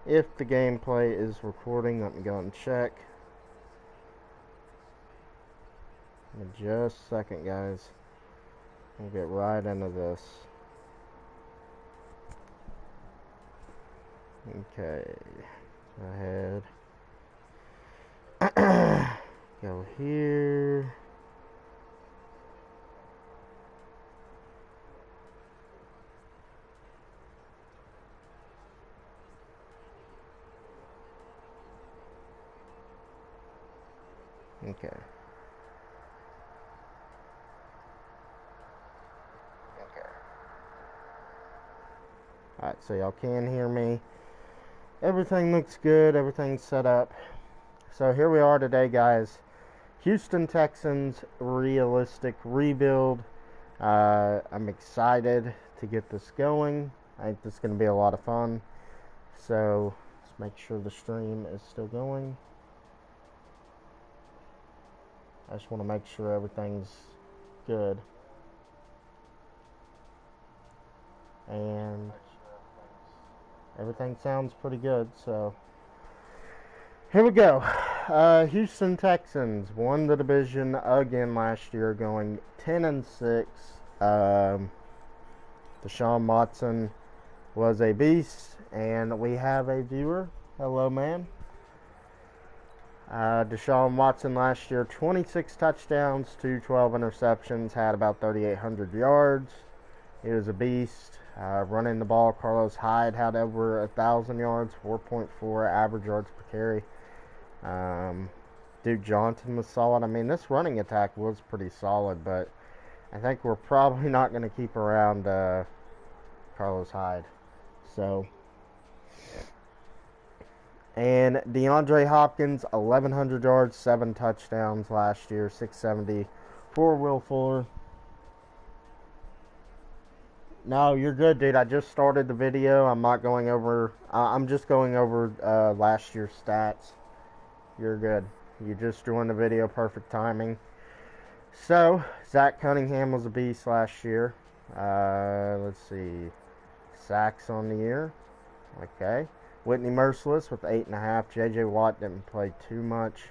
if the gameplay is recording. Let me go and check. In just a second, guys. We'll get right into this. Okay. Go ahead. Go here. Okay. Alright, so y'all can hear me. Everything looks good. Everything's set up. So here we are today, guys. Houston Texans realistic rebuild. I'm excited to get this going. I think this is going to be a lot of fun. So let's make sure the stream is still going. I just want to make sure everything's good. And everything sounds pretty good, so here we go. Houston Texans won the division again last year, going 10-6. Deshaun Watson was a beast, and we have a viewer. Hello, man. Deshaun Watson last year, 26 touchdowns to 12 interceptions, had about 3,800 yards. He was a beast. Running the ball, Carlos Hyde had over 1,000 yards, 4.4 average yards per carry. Duke Johnson was solid. I mean, this running attack was pretty solid, but I think we're probably not going to keep around Carlos Hyde. So, and DeAndre Hopkins, 1,100 yards, 7 touchdowns last year, 670 for Will Fuller. No, you're good, dude. I just started the video. I'm not going over. I'm just going over last year's stats. You're good. You just joined the video. Perfect timing. So, Zach Cunningham was a beast last year. Let's see. Sacks on the year. Okay. Whitney Merciless with 8.5. J.J. Watt didn't play too much.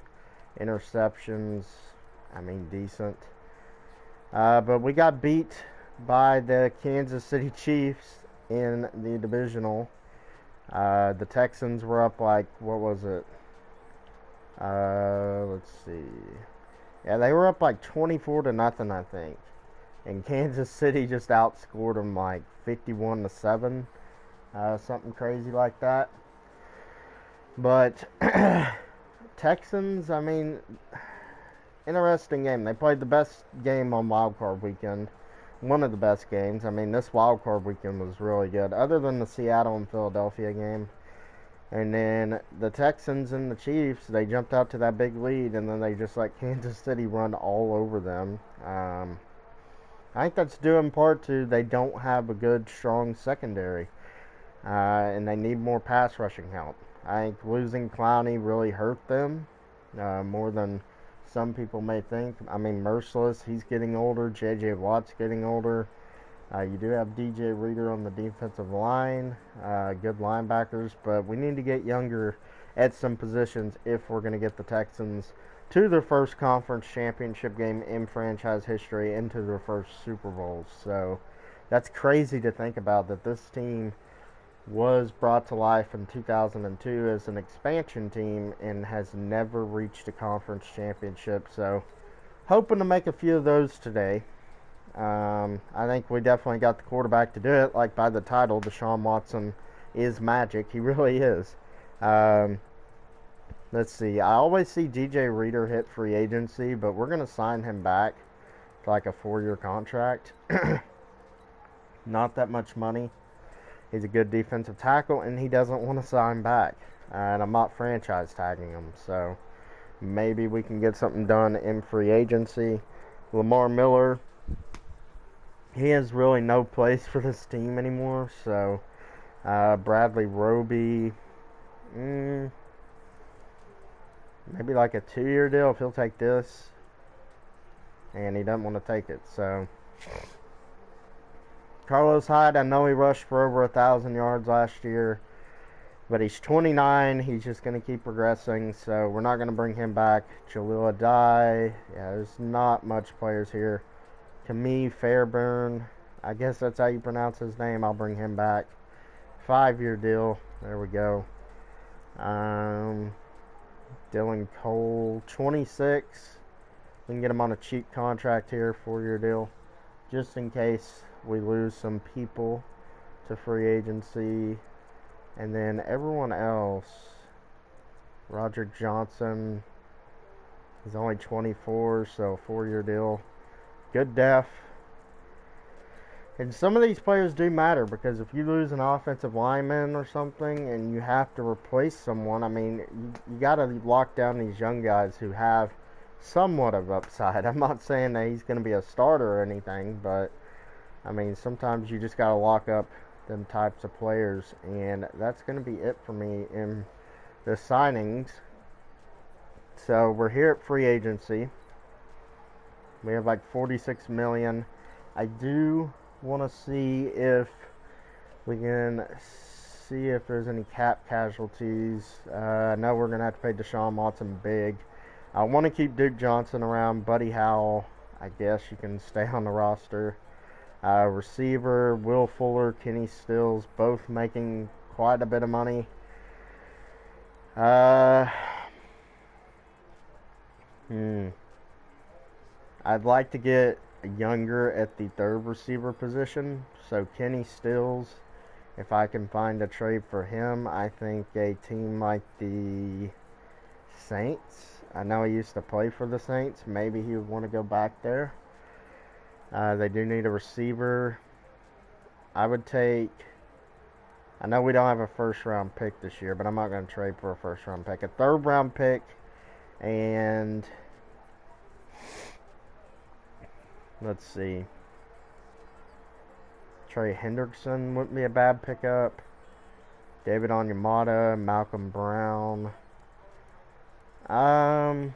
Interceptions, I mean, decent. But we got beat by the Kansas City Chiefs in the divisional. The Texans were up like, what was it? Let's see. Yeah, they were up like 24-0, I think. And Kansas City just outscored them like 51-7. Something crazy like that. But Texans, I mean, interesting game. They played the best game on Wild Card Weekend. One of the best games. I mean, this Wild Card Weekend was really good, other than the Seattle and Philadelphia game. And then the Texans and the Chiefs, they jumped out to that big lead, and then they just let Kansas City run all over them. I think that's due in part to they don't have a good, strong secondary. And they need more pass rushing help. I think losing Clowney really hurt them more than some people may think. I mean, Merciless, he's getting older. J.J. Watt's getting older. You do have DJ Reader on the defensive line. Good linebackers. But we need to get younger at some positions if we're going to get the Texans to their first conference championship game in franchise history, into their first Super Bowls. So that's crazy to think about, that this team was brought to life in 2002 as an expansion team and has never reached a conference championship. So, hoping to make a few of those today. I think we definitely got the quarterback to do it. Like by the title, Deshaun Watson is magic. He really is. Let's see. I always see DJ Reader hit free agency, but we're going to sign him back to like a 4-year contract. Not that much money. He's a good defensive tackle, and he doesn't want to sign back. And I'm not franchise tagging him, so maybe we can get something done in free agency. Lamar Miller, he has really no place for this team anymore. So Bradley Roby, maybe like a 2-year deal if he'll take this. And he doesn't want to take it, so Carlos Hyde, I know he rushed for over 1,000 yards last year. But he's 29. He's just going to keep progressing. So we're not going to bring him back. Jalil Adai. Yeah, there's not much players here. To me, Fairburn. I guess that's how you pronounce his name. I'll bring him back. 5-year deal. There we go. Dylan Cole, 26. We can get him on a cheap contract here, 4-year deal, just in case we lose some people to free agency. And then everyone else, Roger Johnson, he's only 24, so 4-year deal. Good def. And some of these players do matter, because if you lose an offensive lineman or something and you have to replace someone, I mean, you got to lock down these young guys who have somewhat of upside. I'm not saying that he's going to be a starter or anything, but I mean, sometimes you just got to lock up them types of players, and that's going to be it for me in the signings. So we're here at free agency. We have like $46 million. I do want to see if we can see if there's any cap casualties. I know we're going to have to pay Deshaun Watson big. I want to keep Duke Johnson around. Buddy Howell, I guess you can stay on the roster. Receiver, Will Fuller, Kenny Stills, both making quite a bit of money. I'd like to get younger at the third receiver position. So Kenny Stills, if I can find a trade for him, I think a team like the Saints, I know he used to play for the Saints, maybe he would want to go back there. They do need a receiver. I would take, I know we don't have a first round pick this year, but I'm not going to trade for a first round pick. A third round pick, and let's see, Trey Hendrickson wouldn't be a bad pickup. David Onyemata, Malcolm Brown. I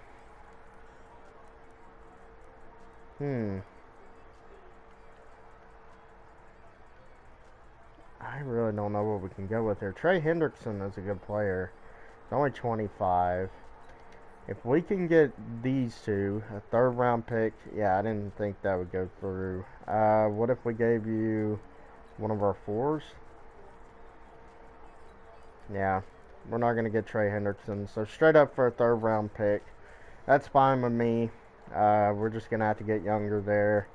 really don't know what we can go with here. Trey Hendrickson is a good player. He's only 25. If we can get these two, a third round pick, yeah, I didn't think that would go through. What if we gave you one of our 4s? Yeah, we're not going to get Trey Hendrickson. So straight up for a third round pick. That's fine with me. We're just going to have to get younger there.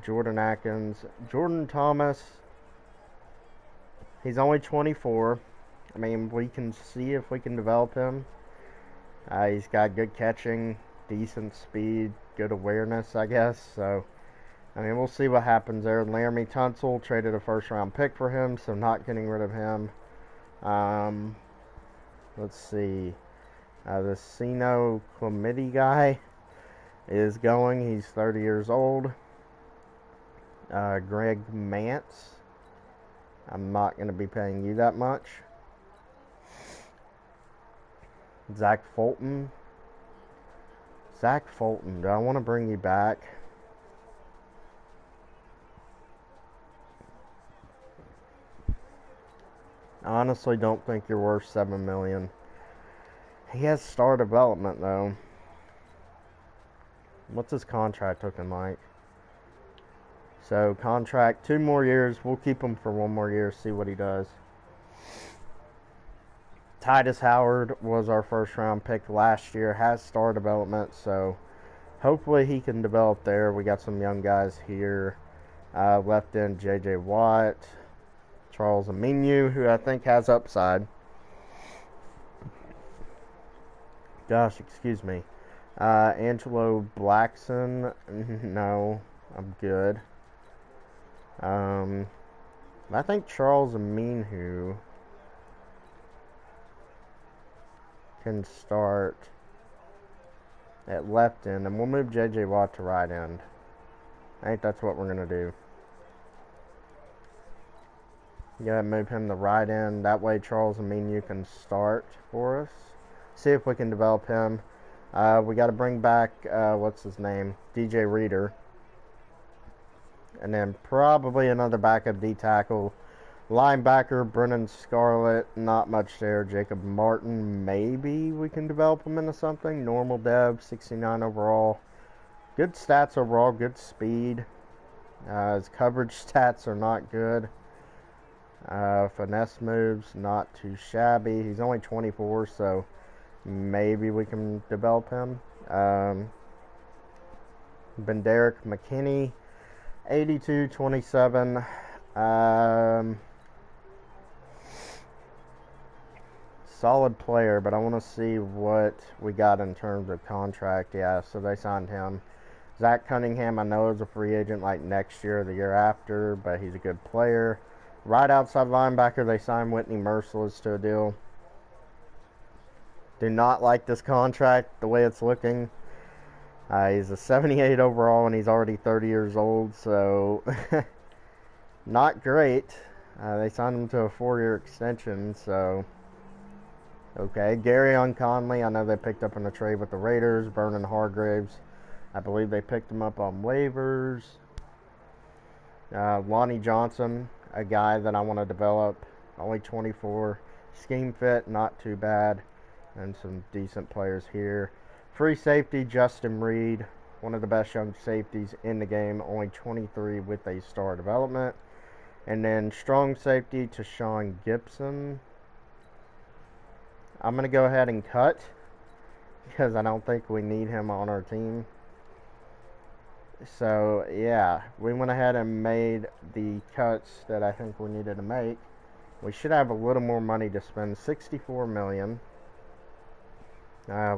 Jordan Atkins. Jordan Thomas. He's only 24. I mean, we can see if we can develop him. He's got good catching, decent speed, good awareness, I guess. So, I mean, we'll see what happens there. Laramie Tunsil traded a first-round pick for him, so not getting rid of him. Let's see. The Sino Clementi guy is going. He's 30 years old. Greg Mance. I'm not going to be paying you that much. Zach Fulton. Zach Fulton, do I want to bring you back? I honestly don't think you're worth $7 million. He has star development, though. What's his contract looking like? So, contract 2 more years. We'll keep him for 1 more year, see what he does. Titus Howard was our first round pick last year, has star development, so hopefully he can develop there. We got some young guys here. Left end J.J. Watt, Charles Aminu, who I think has upside. Gosh, excuse me. Angelo Blackson, no, I'm good. I think Charles Aminu can start at left end, and we'll move J.J. Watt to right end. I think that's what we're going to do. Yeah, move him to right end. That way Charles Aminu can start for us. See if we can develop him. We got to bring back, what's his name? DJ Reader. And then probably another backup D tackle. Linebacker, Brennan Scarlett, not much there. Jacob Martin, maybe we can develop him into something. Normal dev, 69 overall. Good stats overall, good speed. His coverage stats are not good. Finesse moves, not too shabby. He's only 24, so maybe we can develop him. Benderek McKinney, 82, 27. Solid player, but I want to see what we got in terms of contract. Yeah, so they signed him. Zach Cunningham, I know is a free agent like next year or the year after, but he's a good player. Right outside linebacker, they signed Whitney Merciless to a deal. Do not like this contract the way it's looking. He's a 78 overall, and he's already 30 years old, so not great. They signed him to a 4-year extension, so okay. Garyon Conley, I know they picked up in a trade with the Raiders. Vernon Hargraves, I believe they picked him up on waivers. Lonnie Johnson, a guy that I want to develop, only 24. Scheme fit, not too bad. And some decent players here. Free safety, Justin Reed, one of the best young safeties in the game, only 23 with a star development. And then strong safety, Deshaun Gibson. I'm going to go ahead and cut because I don't think we need him on our team. So, yeah, we went ahead and made the cuts that I think we needed to make. We should have a little more money to spend, $64 million.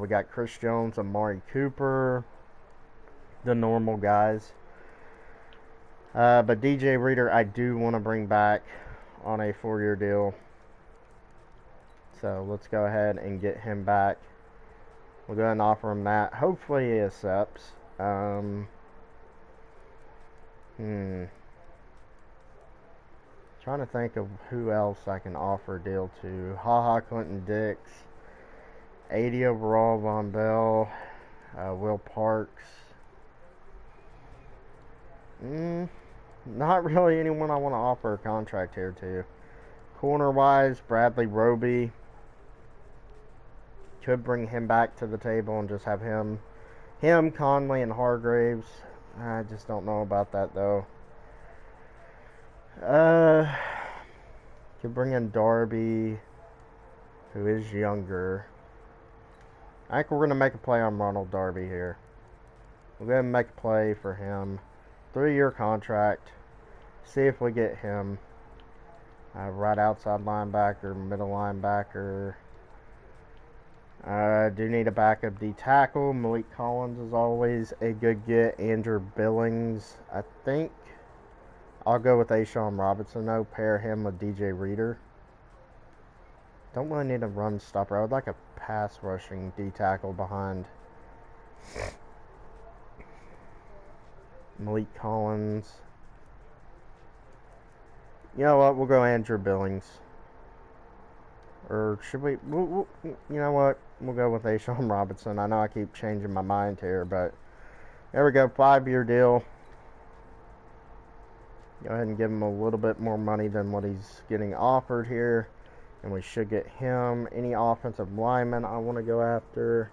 We got Chris Jones, Amari Cooper, the normal guys. But DJ Reader, I do want to bring back on a 4-year deal. So let's go ahead and get him back. We'll go ahead and offer him that. Hopefully he accepts. Trying to think of who else I can offer a deal to. Clinton Dix. 80 overall, Von Bell, Will Parks. Not really anyone I want to offer a contract here to. Corner-wise, Bradley Roby. Could bring him back to the table and just have him, Conley, and Hargraves. I just don't know about that, though. Could bring in Darby, who is younger. I think we're going to make a play on Ronald Darby here. We'll go ahead and make a play for him. 3-year contract. See if we get him. Right outside linebacker, middle linebacker. Do need a backup D tackle. Malik Collins is always a good get. Andrew Billings. I think I'll go with Deshaun Robinson, though. Pair him with DJ Reader. Don't really need a run stopper. I would like a pass rushing D tackle behind Malik Collins. You know what? We'll go Andrew Billings. Or should we? You know what? We'll go with Deshaun Robinson. I know I keep changing my mind here, but there we go. 5-year deal. Go ahead and give him a little bit more money than what he's getting offered here. And we should get him. Any offensive lineman I want to go after.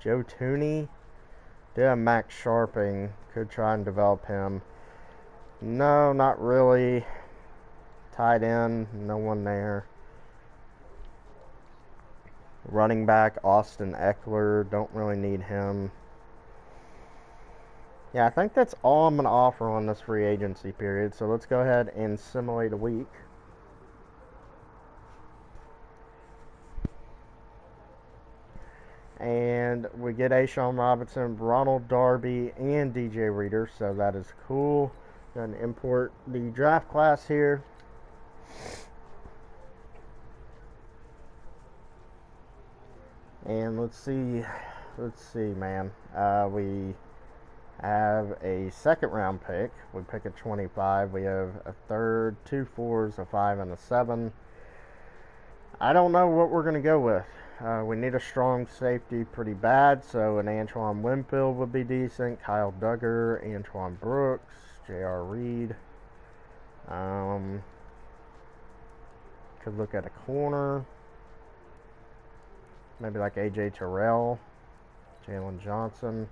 Joe Tooney. Yeah, Max Sharping. Could try and develop him. No, not really. Tight end. No one there. Running back, Austin Eckler. Don't really need him. Yeah, I think that's all I'm going to offer on this free agency period. So let's go ahead and simulate a week. And we get Deshaun Robinson, Ronald Darby, and DJ Reader. So that is cool. Going to import the draft class here. And let's see, man. We have a second round pick. We pick a 25. We have a third, 2 4s, a 5, and a 7. I don't know what we're going to go with. We need a strong safety pretty bad, so an Antoine Winfield would be decent. Kyle Duggar, Antoine Brooks, J.R. Reed. Could look at a corner. Maybe like A.J. Terrell, Jalen Johnson.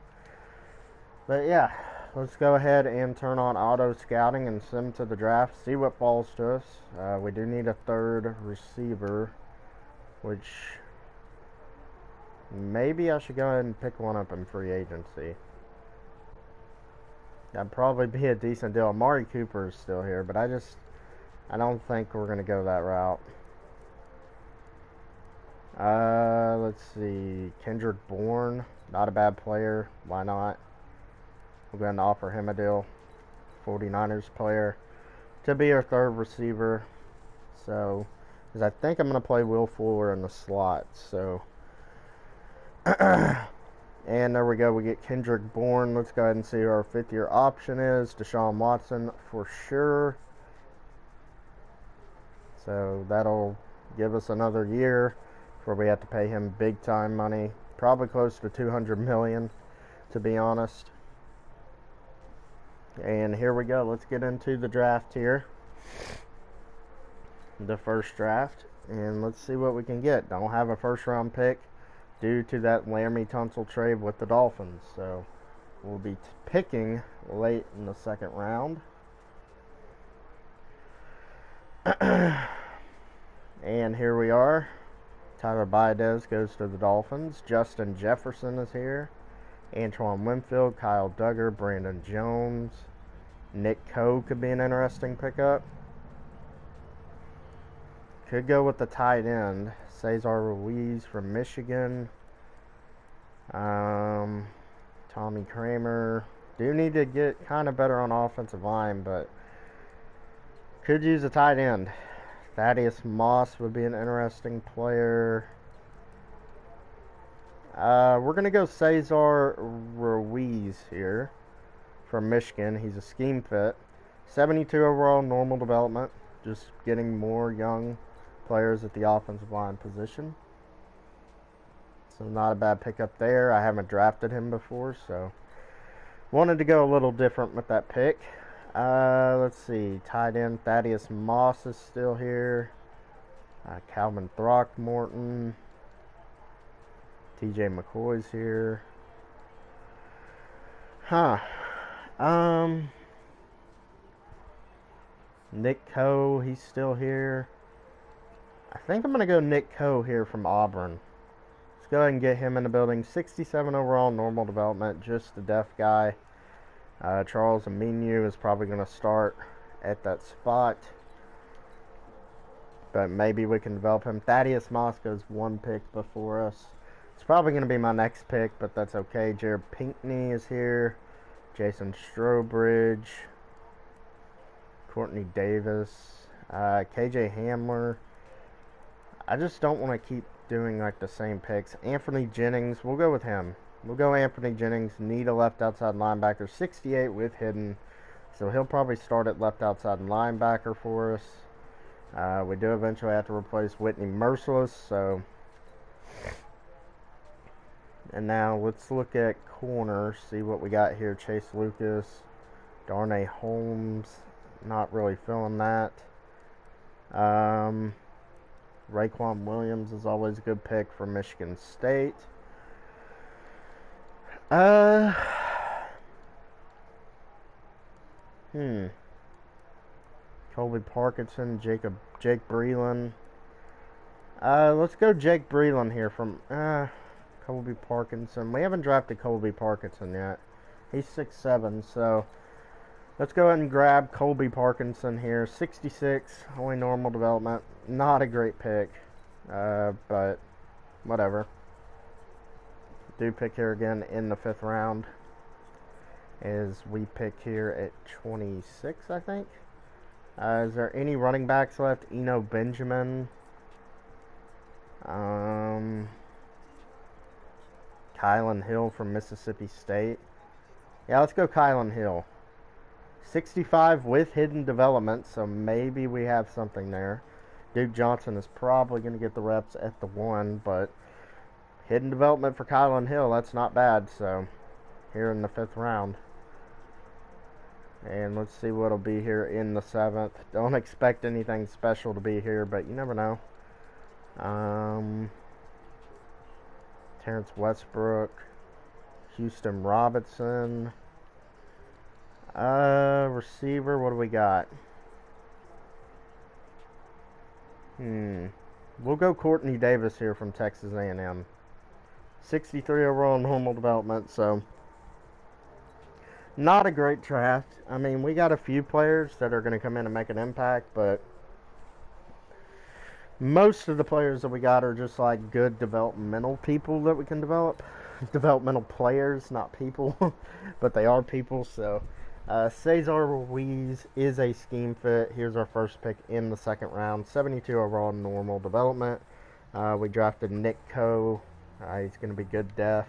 But yeah, let's go ahead and turn on auto scouting and send to the draft. See what falls to us. We do need a third receiver, which maybe I should go ahead and pick one up in free agency. That'd probably be a decent deal. Amari Cooper is still here, but I don't think we're going to go that route. Let's see. Kendrick Bourne, not a bad player. Why not? We're going to offer him a deal. 49ers player to be our third receiver. So, because I think I'm going to play Will Fuller in the slot. So, and there we go. We get Kendrick Bourne. Let's go ahead and see who our fifth-year option is. Deshaun Watson for sure. So that'll give us another year where we have to pay him big-time money. Probably close to $200 million, to be honest. And here we go. Let's get into the draft here. The first draft. And let's see what we can get. Don't have a first-round pick due to that Laramie Tunsil trade with the Dolphins. So we'll be picking late in the second round. And here we are. Tyler Baidez goes to the Dolphins. Justin Jefferson is here. Antoine Winfield, Kyle Duggar, Brandon Jones. Nick Coe could be an interesting pickup. Could go with the tight end. Cesar Ruiz from Michigan. Tommy Kramer. Do need to get kind of better on offensive line, but could use a tight end. Thaddeus Moss would be an interesting player. We're going to go Cesar Ruiz here from Michigan. He's a scheme fit. 72 overall, normal development. Just getting more young players at the offensive line position. So not a bad pickup there. I haven't drafted him before, so wanted to go a little different with that pick. Let's see. Tight end Thaddeus Moss is still here. Calvin Throckmorton. TJ McCoy's here. Nick Coe, he's still here. I think I'm going to go Nick Coe here from Auburn. Let's go ahead and get him in the building. 67 overall, normal development, just a deaf guy. Charles Aminu is probably going to start at that spot. But maybe we can develop him. Thaddeus Moss goes one pick before us. It's probably going to be my next pick, but that's okay. Jared Pinkney is here. Jason Strobridge. Courtney Davis. KJ Hamler. I just don't want to keep doing like the same picks. Anthony Jennings, we'll go with him. We'll go Anthony Jennings. Need a left outside linebacker. 68 with hidden. So he'll probably start at left outside linebacker for us. We do eventually have to replace Whitney Merciless. So, and now let's look at corner. See what we got here. Chase Lucas. Darnay Holmes. Not really feeling that. Raekwon Williams is always a good pick for Michigan State. Colby Parkinson, Jake Breland. Let's go Jake Breland here from Colby Parkinson. We haven't drafted Colby Parkinson yet. He's 6'7", so let's go ahead and grab Colby Parkinson here. 66, only normal development. Not a great pick, but whatever. Do pick here again in the 5th round, as we pick here at 26, I think. Is there any running backs left? Eno Benjamin. Kylan Hill from Mississippi State. Yeah, let's go Kylan Hill. 65 with hidden development, so maybe we have something there. Duke Johnson is probably going to get the reps at the 1, but hidden development for Kylan Hill. That's not bad. So here in the 5th round. And let's see what'll be here in the 7th. Don't expect anything special to be here, but you never know. Terrence Westbrook, Houston Robinson. Receiver, what do we got? We'll go Courtney Davis here from Texas A&M. 63 overall normal development, so not a great draft. I mean, we got a few players that are going to come in and make an impact, but most of the players that we got are just like good developmental people that we can develop. Developmental players, not people, but they are people. So Cesar Ruiz is a scheme fit. Here's our first pick in the 2nd round. 72 overall normal development. We drafted Nick Coe. He's going to be good def.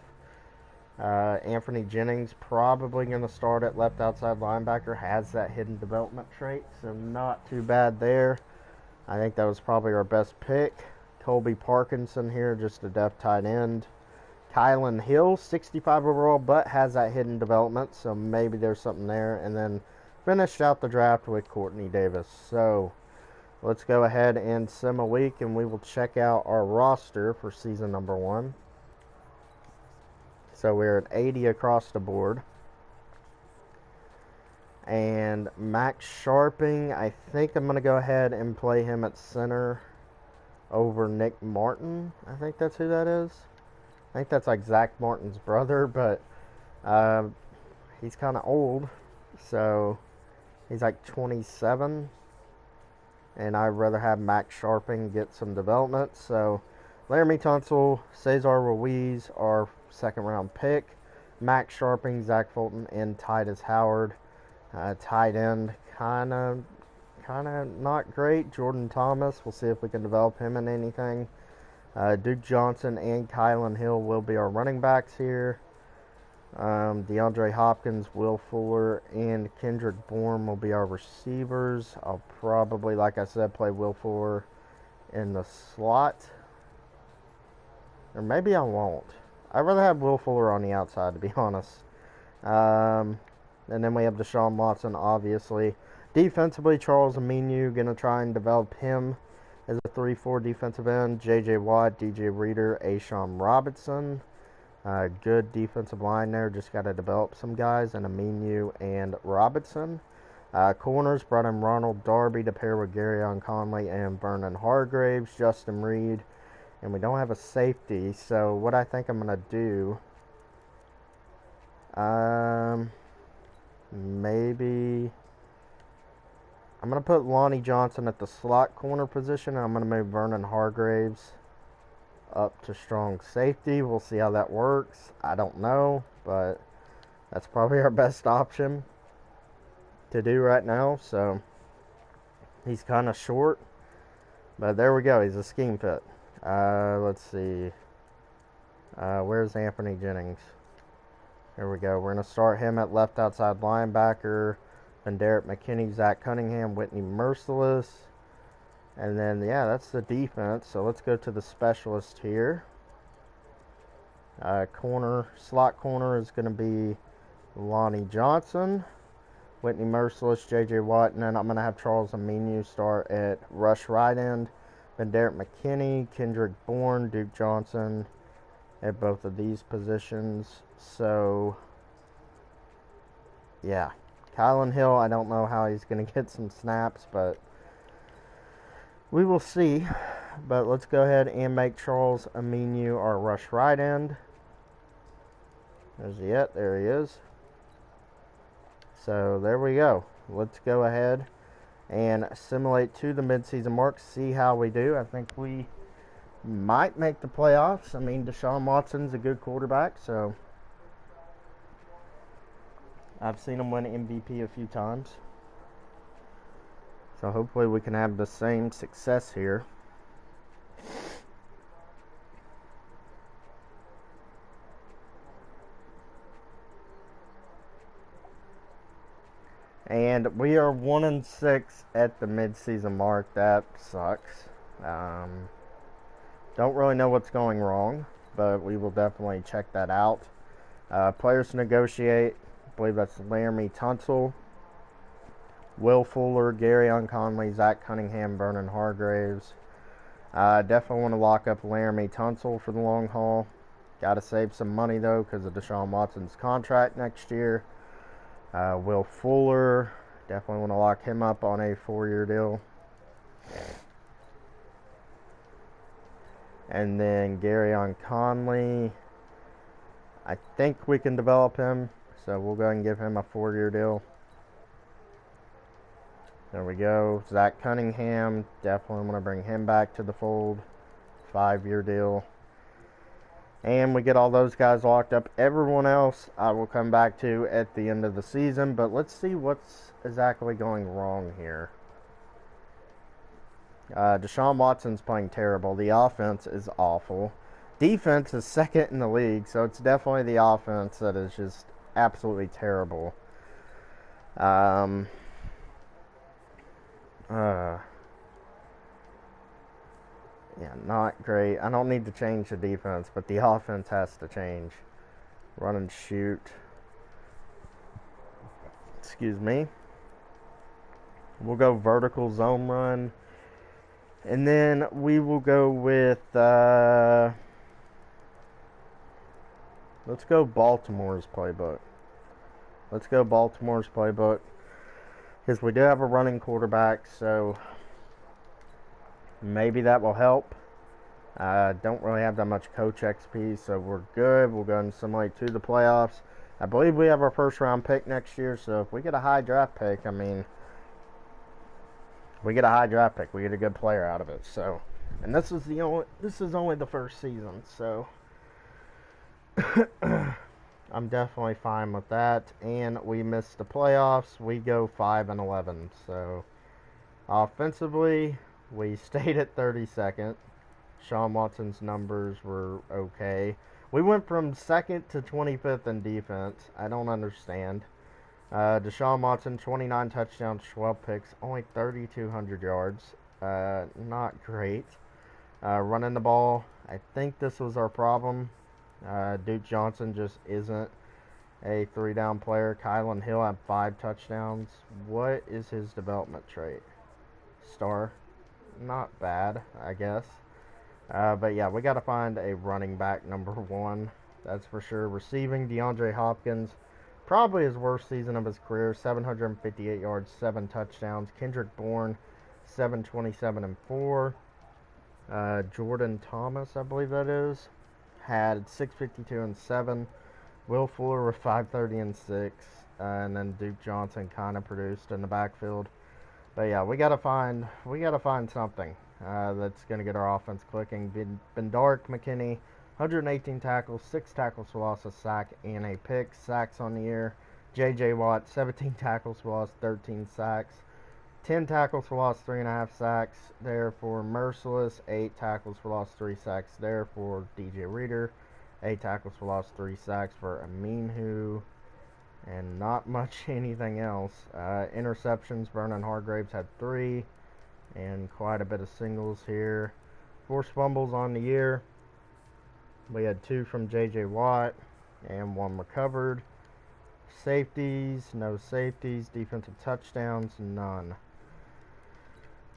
Anthony Jennings probably going to start at left outside linebacker. Has that hidden development trait, so not too bad there. I think that was probably our best pick. Colby Parkinson here, just a depth tight end. Kylan Hill, 65 overall, but has that hidden development, so maybe there's something there. And then finished out the draft with Courtney Davis. So let's go ahead and sim a week, and we will check out our roster for season number 1. So we're at 80 across the board. And Max Sharping, I think I'm going to go ahead and play him at center over Nick Martin. I think that's who that is. I think that's like Zach Martin's brother, but he's kind of old. So he's like 27. And I'd rather have Max Sharping get some development. So Laramie Tunsil, Cesar Ruiz, our 2nd round pick. Max Sharping, Zach Fulton, and Titus Howard. Tight end, kind of not great. Jordan Thomas, we'll see if we can develop him in anything. Duke Johnson and Kylan Hill will be our running backs here. DeAndre Hopkins, Will Fuller, and Kendrick Bourne will be our receivers. I'll probably, like I said, play Will Fuller in the slot. Or maybe I won't. I'd rather have Will Fuller on the outside, to be honest. And then we have Deshaun Watson, obviously. Defensively, Charles Aminu, going to try and develop him as a 3-4 defensive end. J.J. Watt, D.J. Reader, Ashawn Robinson. Good defensive line there. Just got to develop some guys. And Aminu and Robinson. Corners, brought in Ronald Darby to pair with Garyon Conley and Vernon Hargraves. Justin Reed. And we don't have a safety. So what I think I'm going to do... maybe I'm going to put Lonnie Johnson at the slot corner position. And I'm going to move Vernon Hargraves up to strong safety. We'll see how that works. I don't know, but that's probably our best option to do right now. So he's kind of short, but there we go. He's a scheme fit. Let's see. Where's Anthony Jennings? Here we go. We're going to start him at left outside linebacker. Then Derek McKinney, Zach Cunningham, Whitney Merciless. And then, yeah, that's the defense. So let's go to the specialist here. Slot corner is going to be Lonnie Johnson, Whitney Merciless, J.J. Watt. And then I'm going to have Charles Aminu start at rush right end. Then Derek McKinney, Kendrick Bourne, Duke Johnson at both of these positions. So, yeah. Kylan Hill, I don't know how he's going to get some snaps, but we will see. But let's go ahead and make Charles Aminu our rush right end. There's he at. There he is. So, there we go. Let's go ahead and assimilate to the midseason mark. See how we do. I think we might make the playoffs. I mean, Deshaun Watson's a good quarterback, so I've seen him win MVP a few times. So hopefully we can have the same success here. And we are 1-6 at the midseason mark. That sucks. Don't really know what's going wrong. but we will definitely check that out. Players to negotiate, I believe that's Laramie Tunsil, Will Fuller, Gary Conley, Zach Cunningham, Vernon Hargraves. Definitely want to lock up Laramie Tunsil for the long haul. Got to save some money, though, because of Deshaun Watson's contract next year. Will Fuller, definitely want to lock him up on a 4-year deal. And then Gary Conley, I think we can develop him, so we'll go ahead and give him a 4-year deal. There we go. Zach Cunningham, definitely want to bring him back to the fold. 5-year deal. And we get all those guys locked up. Everyone else I will come back to at the end of the season. But let's see what's exactly going wrong here. Deshaun Watson's playing terrible. The offense is awful. Defense is second in the league. So it's definitely the offense that is just absolutely terrible. Yeah, not great. I don't need to change the defense, but the offense has to change. Run and shoot. Excuse me. We'll go vertical zone run. And then we will go with, let's go Baltimore's playbook. Because we do have a running quarterback, so maybe that will help. Don't really have that much coach XP, so we're good. We'll go and assimilate to the playoffs. I believe we have our first round pick next year, so if we get a high draft pick, I mean, we get a good player out of it. So, and this is only the first season, so I'm definitely fine with that. And we missed the playoffs. We go 5-11. So offensively, we stayed at 32nd. Sean Watson's numbers were okay. We went from 2nd to 25th in defense. I don't understand. Deshaun Watson, 29 touchdowns, 12 picks, only 3,200 yards. Not great. Running the ball, I think this was our problem. Duke Johnson just isn't a 3-down player. Kylan Hill had 5 touchdowns. What is his development trait? Star. Not bad, I guess. But yeah, we got to find a running back number 1. That's for sure. Receiving, DeAndre Hopkins. Probably his worst season of his career. 758 yards, 7 touchdowns. Kendrick Bourne, 727 and 4. Jordan Thomas, I believe that is, had 652 and 7. Will Fuller with 530 and 6. And then Duke Johnson kind of produced in the backfield. But yeah, we gotta find something that's gonna get our offense clicking. Bendark McKinney, 118 tackles, 6 tackles for loss, a sack, and a pick. Sacks on the year. J.J. Watt, 17 tackles for loss, 13 sacks. 10 tackles for loss, 3.5 sacks there for Merciless. 8 tackles for loss, 3 sacks there for DJ Reader. 8 tackles for loss, 3 sacks for Aminhu. And not much anything else. Interceptions, Vernon Hargraves had 3. And quite a bit of singles here. Forced fumbles on the year. We had 2 from J.J. Watt. And 1 recovered. Safeties, no safeties. Defensive touchdowns, none.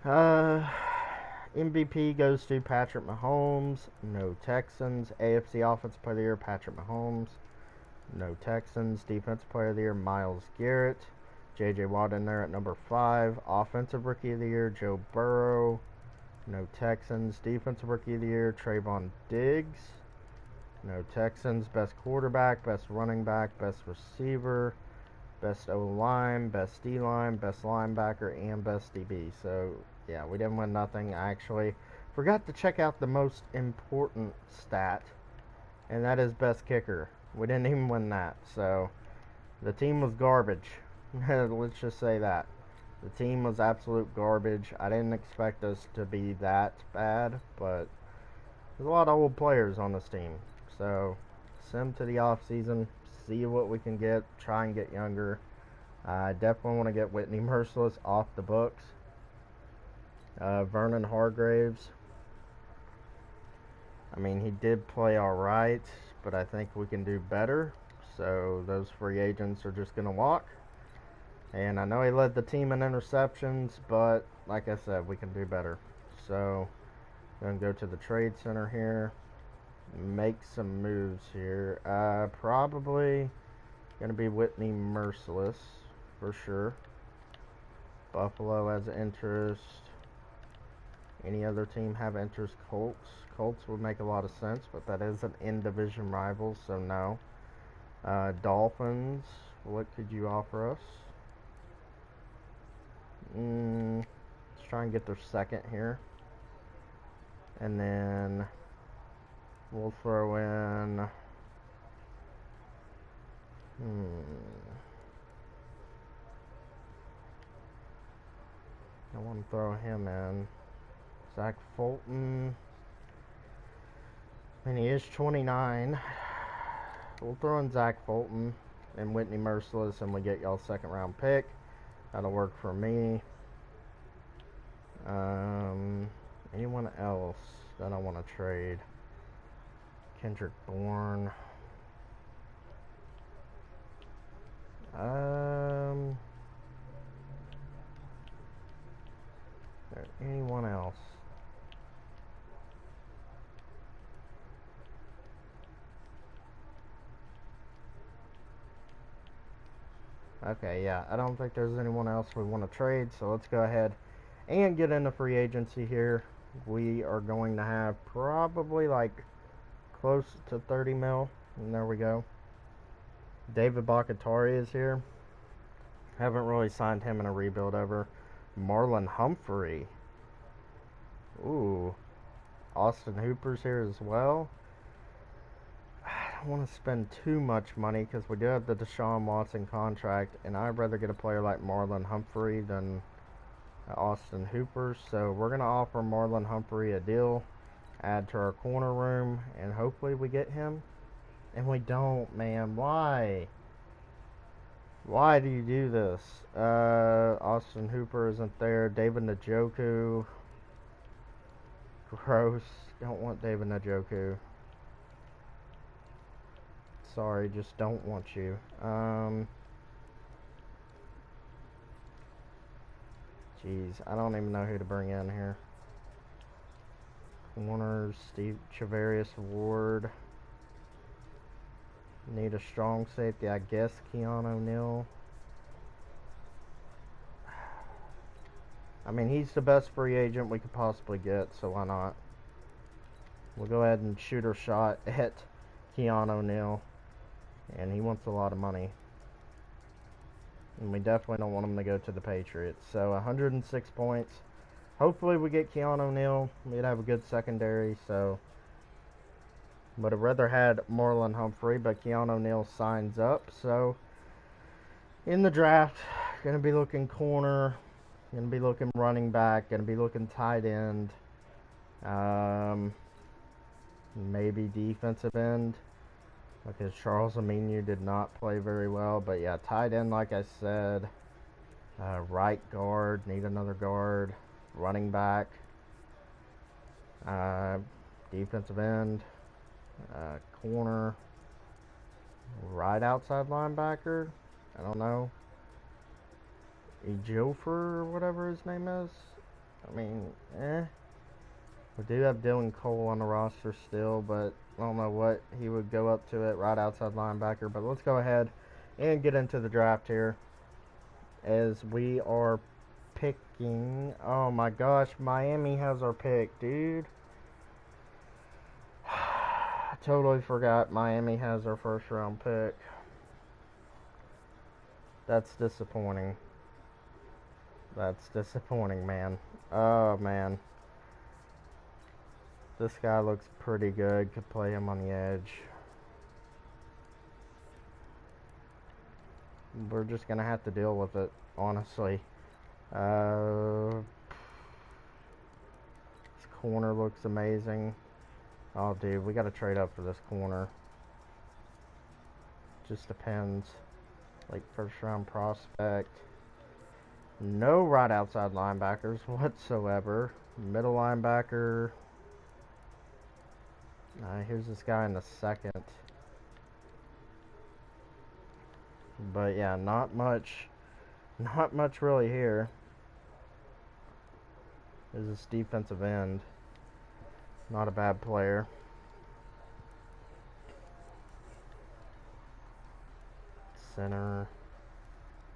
MVP goes to Patrick Mahomes. No Texans. AFC Offensive Player of the Year, Patrick Mahomes. No Texans. Defensive Player of the Year, Myles Garrett. J.J. Watt in there at number 5. Offensive Rookie of the Year, Joe Burrow. No Texans. Defensive Rookie of the Year, Trayvon Diggs. No Texans. Best quarterback, best running back, best receiver, best O-line, best D-line, best linebacker, and best DB. So, yeah, we didn't win nothing. I actually forgot to check out the most important stat, and that is best kicker. We didn't even win that. So, the team was garbage. Let's just say that. The team was absolute garbage. I didn't expect us to be that bad, but there's a lot of old players on this team. So, sim to the off season, see what we can get, try and get younger. I definitely want to get Whitney Merciless off the books. Vernon Hargraves. I mean, he did play alright, but I think we can do better. So those free agents are just going to walk. And I know he led the team in interceptions, but like I said, we can do better. So I'm going to go to the trade center here, make some moves here. Probably going to be Whitney Merciless for sure. Buffalo has interest. Any other team have interest? Colts. Colts would make a lot of sense, but that is an in-division rival, so no. Dolphins. What could you offer us? Let's try and get their second here. And then we'll throw in... I want to throw him in. Zach Fulton. And he is 29. We'll throw in Zach Fulton and Whitney Merciless, and we get y'all's second round pick. That'll work for me. Anyone else that I want to trade? Kendrick Bourne. Anyone else? Okay, yeah, I don't think there's anyone else we want to trade, so let's go ahead and get into free agency here. We are going to have probably like close to 30 mil, and there we go. David Bakatari is here. Haven't really signed him in a rebuild ever. Marlon Humphrey. Ooh. Austin Hooper's here as well. I don't want to spend too much money because we do have the Deshaun Watson contract, and I'd rather get a player like Marlon Humphrey than Austin Hooper. So we're going to offer Marlon Humphrey a deal, add to our corner room, and hopefully we get him. And we don't, man. Why? Why do you do this? Austin Hooper isn't there. David Njoku. Gross. Don't want David Njoku. Sorry, just don't want you. Jeez, I don't even know who to bring in here. Corners, Steve Chavarius Ward. Need a strong safety, I guess. Keon O'Neal. I mean, he's the best free agent we could possibly get, so why not? We'll go ahead and shoot our shot at Keon O'Neal. And he wants a lot of money. And we definitely don't want him to go to the Patriots. So 106 points. Hopefully we get Keon O'Neal. We'd have a good secondary, so... But I'd rather had Marlon Humphrey, but Keon O'Neal signs up. So, in the draft, going to be looking corner, going to be looking running back, going to be looking tight end, maybe defensive end, because Charles Aminu did not play very well. But yeah, tight end, like I said, right guard, need another guard, running back, defensive end. Corner, right outside linebacker. I don't know. Ejiofor or whatever his name is. I mean, We do have Dylan Cole on the roster still, but I don't know what he would go up to it. Right outside linebacker. But let's go ahead and get into the draft here. As we are picking. Oh my gosh, Miami has our pick, dude. Totally forgot Miami has our first round pick. That's disappointing. That's disappointing, man. Oh, man. This guy looks pretty good. Could play him on the edge. We're just going to have to deal with it, honestly. This corner looks amazing. Oh, dude, we got to trade up for this corner. Just depends. Like, first round prospect. No right outside linebackers whatsoever. Middle linebacker. Here's this guy in the second. But yeah, not much really here. There's this defensive end. Not a bad player. Center.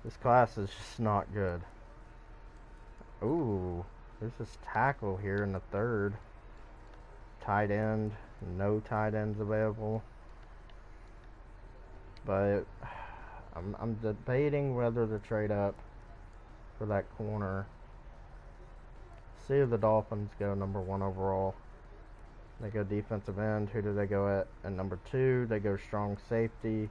This class is just not good. Ooh, there's this tackle here in the third. Tight end. No tight ends available. But I'm debating whether to trade up for that corner. See if the Dolphins go number 1 overall. They go defensive end. Who do they go at number 2? They go strong safety.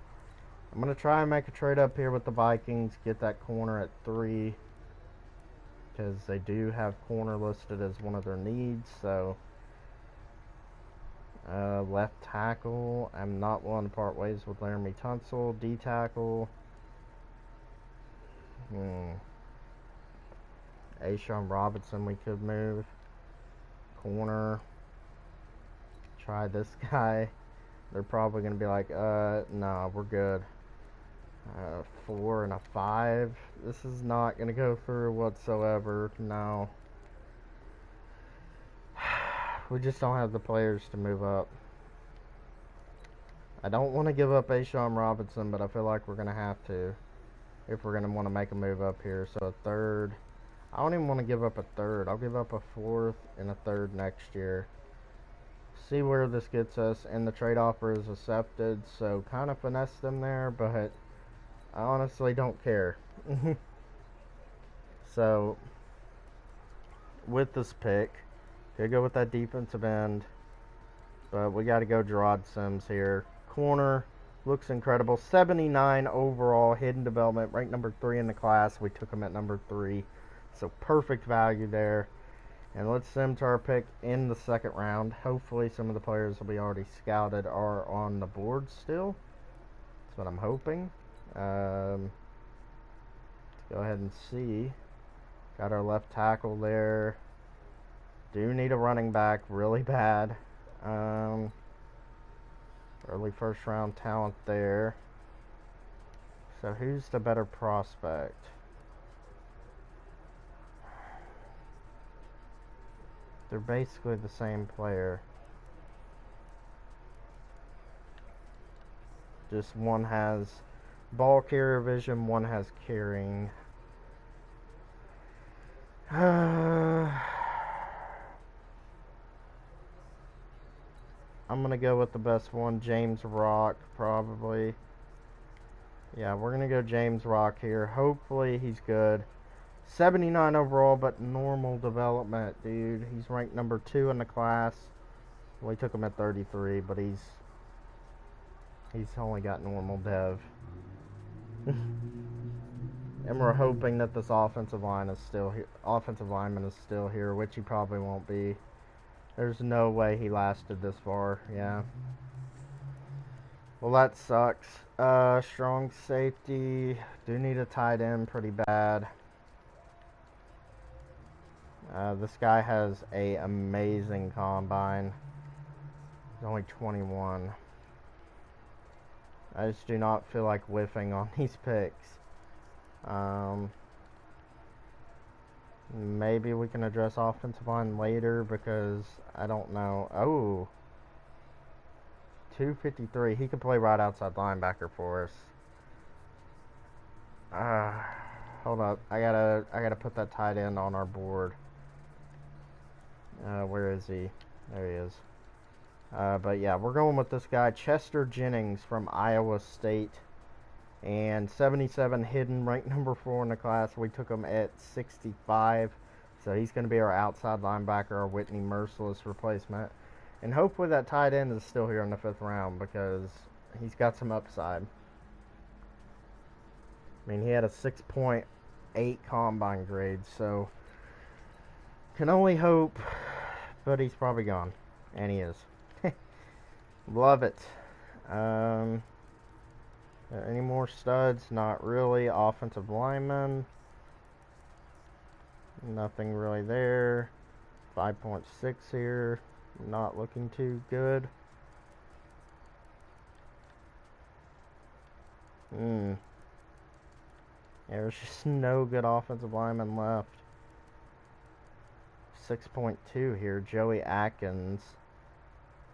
I'm going to try and make a trade up here with the Vikings. Get that corner at 3. Because they do have corner listed as one of their needs. So, left tackle. I'm not willing to part ways with Laramie Tunsil. D tackle. Deshaun Robinson we could move. Corner. Try this guy. They're probably going to be like, nah, we're good. 4 and a 5. This is not going to go through whatsoever. No. We just don't have the players to move up. I don't want to give up Deshaun Robinson, but I feel like we're going to have to if we're going to want to make a move up here. So a third. I don't even want to give up a third. I'll give up a 4th and a 3rd next year. See where this gets us, and the trade offer is accepted, so kind of finesse them there, but I honestly don't care. So, with this pick, could go with that defensive end, but we got to go Gerard Sims here. Corner, looks incredible. 79 overall, hidden development, ranked number 3 in the class. We took him at number 3, so perfect value there. And let's sim to our pick in the 2nd round. Hopefully some of the players that we already scouted are on the board still. That's what I'm hoping. Let's go ahead and see. Got our left tackle there. Do need a running back really bad. Early 1st round talent there. So who's the better prospect? They're basically the same player. Just one has ball carrier vision, one has carrying. I'm going to go with the best one, James Rock, probably. Yeah, we're going to go James Rock here. Hopefully he's good. 79 overall, but normal development, dude. He's ranked number 2 in the class. We took him at 33, but he's only got normal dev. And we're hoping that this offensive lineman is still here, which he probably won't be. There's no way he lasted this far. Yeah. Well, that sucks. Strong safety. Do need a tight end pretty bad. This guy has a amazing combine. He's only 21. I just do not feel like whiffing on these picks. Maybe we can address offensive line later because I don't know. Oh, 253. He could play right outside linebacker for us. Hold up. I gotta put that tight end on our board. Where is he? There he is. But yeah, we're going with this guy, Chester Jennings from Iowa State. And 77 hidden, ranked number 4 in the class. We took him at 65. So he's going to be our outside linebacker, our Whitney Merciless replacement. And hopefully that tight end is still here in the 5th round because he's got some upside. I mean, he had a 6.8 combine grade, so can only hope, but he's probably gone. And he is. Love it. Any more studs? Not really. Offensive lineman. Nothing really there. 5.6 here. Not looking too good. Yeah, there's just no good offensive lineman left. 6.2 here, Joey Atkins.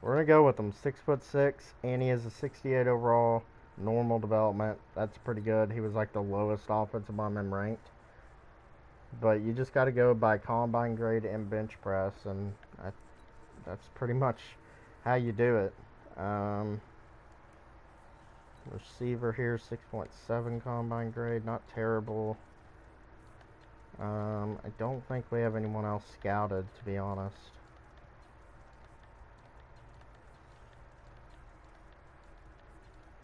We're gonna go with him. 6'6", and he has a 68 overall, normal development. That's pretty good. He was like the lowest offensive lineman ranked. But you just got to go by combine grade and bench press, and that's pretty much how you do it. Receiver here, 6.7 combine grade, not terrible. I don't think we have anyone else scouted, to be honest.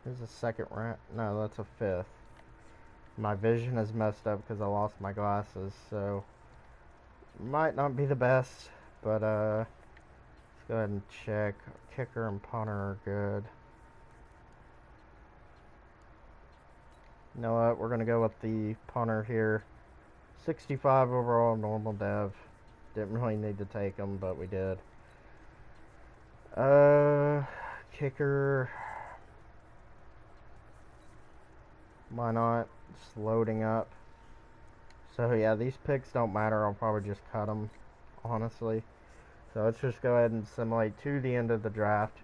Here's a second round. No, that's a fifth. My vision is messed up because I lost my glasses, so might not be the best, but let's go ahead and check. Kicker and punter are good. You know what? We're gonna go with the punter here. 65 overall, normal dev. Didn't really need to take him, but we did. Kicker. Why not? Just loading up. So yeah, these picks don't matter. I'll probably just cut them, honestly. So let's just go ahead and simulate to the end of the draft,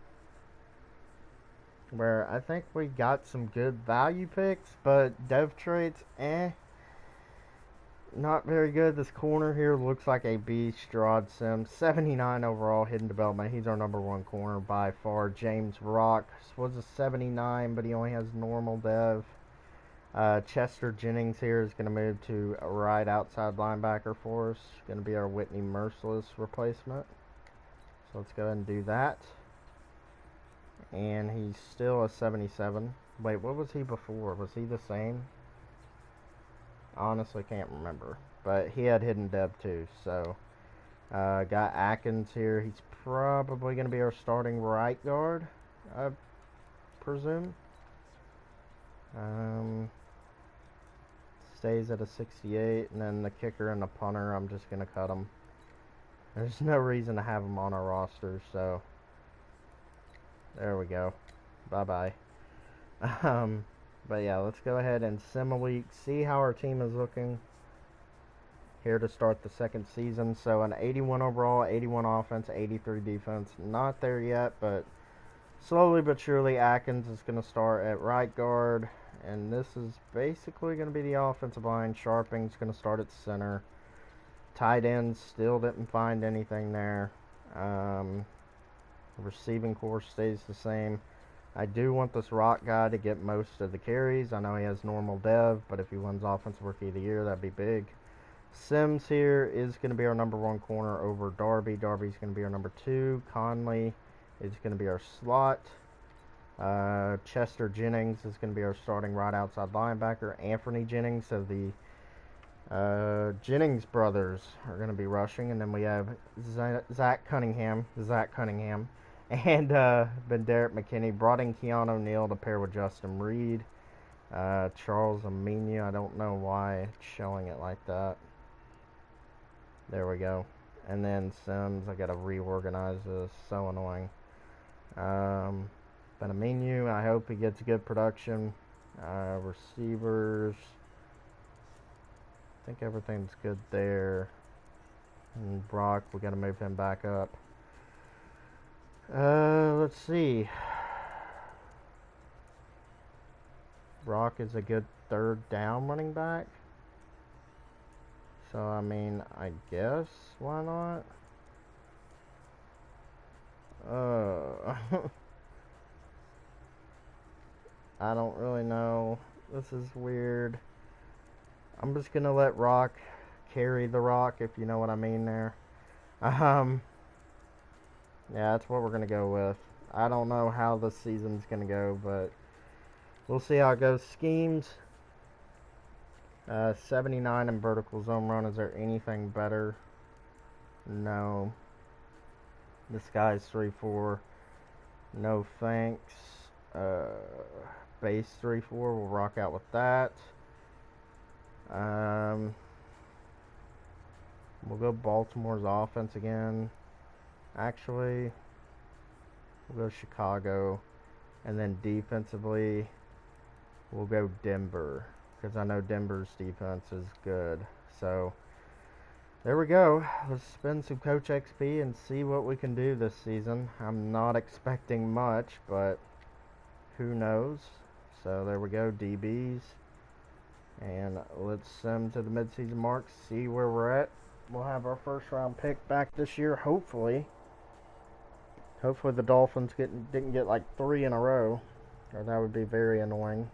where I think we got some good value picks, but dev traits, not very good. This corner here looks like a beast. Gerard Sims, 79 overall, hidden development. He's our number one corner by far. James Rock was a 79, but he only has normal dev. Chester Jennings here is going to move to a right outside linebacker for us. Going to be our Whitney Merciless replacement. So let's go ahead and do that. And he's still a 77. Wait, what was he before? Was he the same? Honestly, can't remember. But he had hidden dev too. So, got Atkins here. He's probably going to be our starting right guard, I presume. Stays at a 68, and then the kicker and the punter, I'm just going to cut them. There's no reason to have them on our roster, so there we go. Bye-bye. But yeah, let's go ahead and sim a week, see how our team is looking here to start the second season. So an 81 overall, 81 offense, 83 defense. Not there yet, but slowly but surely Atkins is going to start at right guard. And this is basically going to be the offensive line. Sharping's going to start at center. Tight ends, still didn't find anything there. Receiving core stays the same. I do want this Rock guy to get most of the carries. I know he has normal dev, but if he wins Offensive Rookie of the Year, that'd be big. Sims here is going to be our number one corner over Darby. Darby's going to be our number two. Conley is going to be our slot. Chester Jennings is going to be our starting right outside linebacker. Anthony Jennings, so the Jennings brothers are going to be rushing. And then we have Zach Cunningham, and Benderek McKinney. Brought in Keanu Neal to pair with Justin Reed. Charles Aminu, I don't know why it's showing it like that. There we go. And then Sims, I gotta reorganize this, so annoying. Benaminu, I hope he gets good production. Receivers, I think everything's good there. And Brock, we gotta move him back up. Let's see. Brock is a good third down running back. So, I mean, I guess, why not? I don't really know. This is weird. I'm just gonna let Rock carry the rock, if you know what I mean there. Yeah, that's what we're gonna go with. I don't know how this season's gonna go, but we'll see how it goes. Schemes. 79 in vertical zone run. Is there anything better? No. This guy's 3-4. No thanks. Base 3-4. We'll rock out with that. We'll go Baltimore's offense again. Actually, we'll go Chicago. And then defensively, we'll go Denver, because I know Denver's defense is good. So there we go. Let's spend some Coach XP and see what we can do this season. I'm not expecting much, but who knows? So there we go, DBs. And let's send to the midseason mark, see where we're at. We'll have our first round pick back this year, hopefully. Hopefully the Dolphins didn't get like 3 in a row, or that would be very annoying.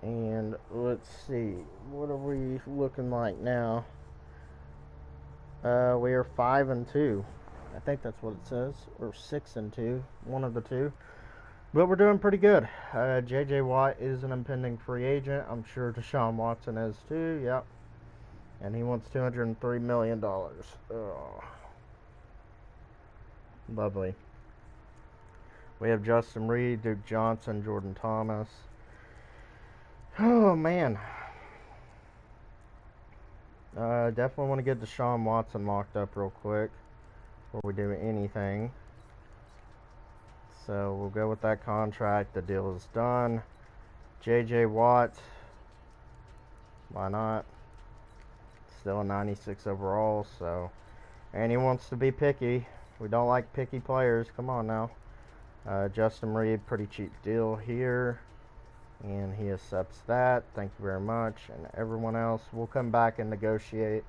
And let's see, what are we looking like now? We are 5-2. I think that's what it says, or 6-2, one of the two. But we're doing pretty good. J.J. Watt is an impending free agent. I'm sure Deshaun Watson is too. Yep. And he wants $203 million. Oh. Lovely. We have Justin Reed, Duke Johnson, Jordan Thomas. Oh, man. Definitely want to get Deshaun Watson locked up real quick before we do anything. So we'll go with that contract. The deal is done. J.J. Watt. Why not? Still a 96 overall. So, and he wants to be picky. We don't like picky players. Come on now. Justin Reed, pretty cheap deal here. And he accepts that. Thank you very much. And everyone else, we'll come back and negotiate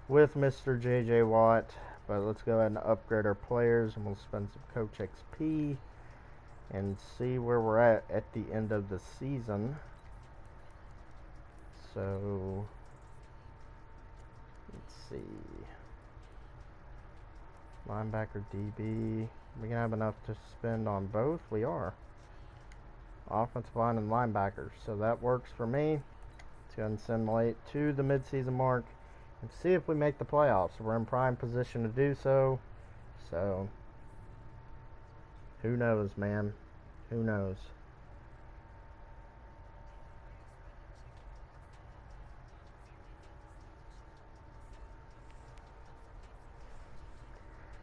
with Mr. J.J. Watt. But let's go ahead and upgrade our players, and we'll spend some Coach XP and see where we're at the end of the season. So, let's see. Linebacker, DB. We can have enough to spend on both. We are. Offensive line and linebackers. So that works for me. Let's go ahead and send late to the midseason mark and see if we make the playoffs. We're in prime position to do so. So, who knows, man? Who knows?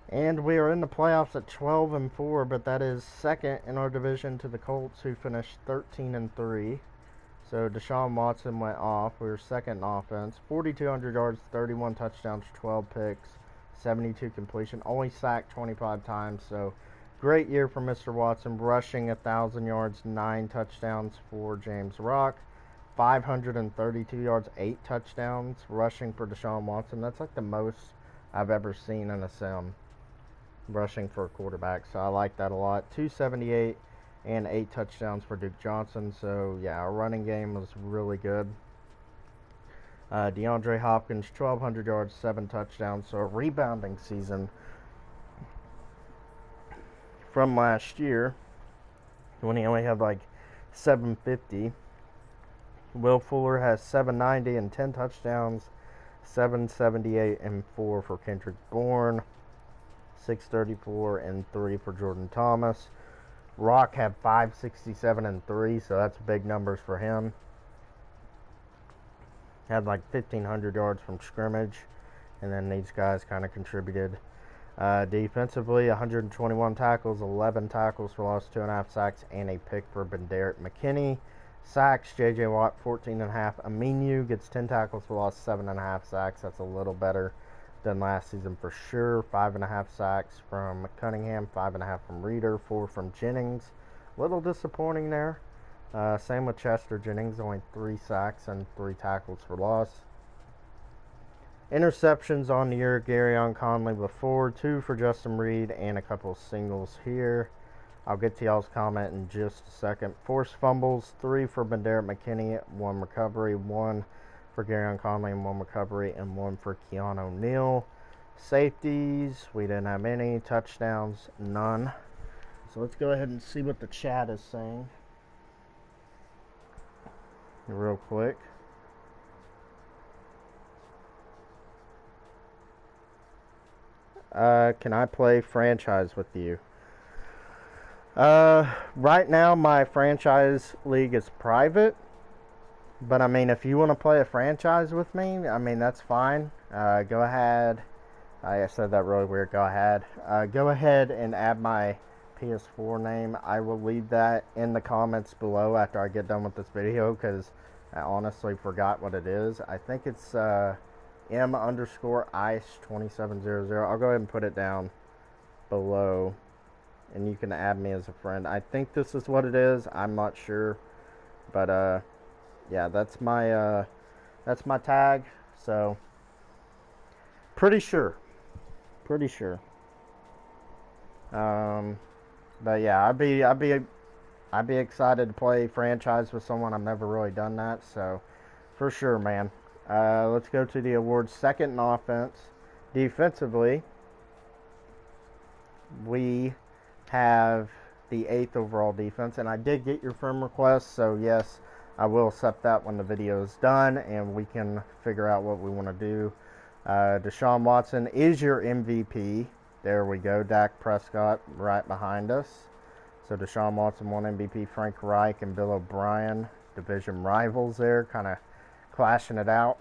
And we are in the playoffs at 12-4, but that is second in our division to the Colts, who finished 13-3. So Deshaun Watson went off. We were second in offense. 4,200 yards, 31 touchdowns, 12 picks, 72 completion. Only sacked 25 times. So great year for Mr. Watson. Rushing 1,000 yards, 9 touchdowns for James Rock. 532 yards, 8 touchdowns. Rushing for Deshaun Watson. That's like the most I've ever seen in a sim. Rushing for a quarterback. So I like that a lot. 278 and 8 touchdowns for Duke Johnson. So, yeah, our running game was really good. DeAndre Hopkins, 1,200 yards, 7 touchdowns. So, a rebounding season from last year when he only had like 750. Will Fuller has 790 and 10 touchdowns. 778 and 4 for Kendrick Bourne. 634 and 3 for Jordan Thomas. Rock had 567 and 3, so that's big numbers for him. Had like 1,500 yards from scrimmage, and then these guys kind of contributed. Defensively, 121 tackles, 11 tackles for loss, 2.5 sacks, and a pick for Bendert McKinney. Sacks, J.J. Watt, 14.5. Aminu gets 10 tackles for loss, 7.5 sacks. That's a little better than last season for sure. 5.5 sacks from Cunningham, 5.5 from Reeder, 4 from Jennings. Little disappointing there. Same with Chester Jennings, only 3 sacks and 3 tackles for loss. Interceptions on the year, Garyon Conley with 4, 2 for Justin Reed, and a couple of singles here. I'll get to y'all's comment in just a second. Forced fumbles, 3 for Bendert McKinney, 1 recovery, 1 for Garyon Conley, and 1 recovery, and 1 for Keanu O'Neal. Safeties, we didn't have any. Touchdowns, none. So let's go ahead and see what the chat is saying real quick. Can I play franchise with you? Right now my franchise league is private. But I mean, if you want to play a franchise with me, I mean, that's fine. Go ahead. I said that really weird. Go ahead. Go ahead and add my PS4 name. I will leave that in the comments below after I get done with this video, because I honestly forgot what it is. I think it's M_ice2700. I'll go ahead and put it down below, and you can add me as a friend. I think this is what it is. I'm not sure, but yeah, that's my tag. So pretty sure. But yeah, I'd be excited to play franchise with someone. I've never really done that, so for sure, man. Let's go to the awards. Second in offense. Defensively, we have the 8th overall defense, and I did get your firm request, so yes, I will accept that when the video is done and we can figure out what we want to do. Deshaun Watson is your MVP. There we go. Dak Prescott right behind us. So Deshaun Watson won MVP. Frank Reich and Bill O'Brien, division rivals there, kind of clashing it out.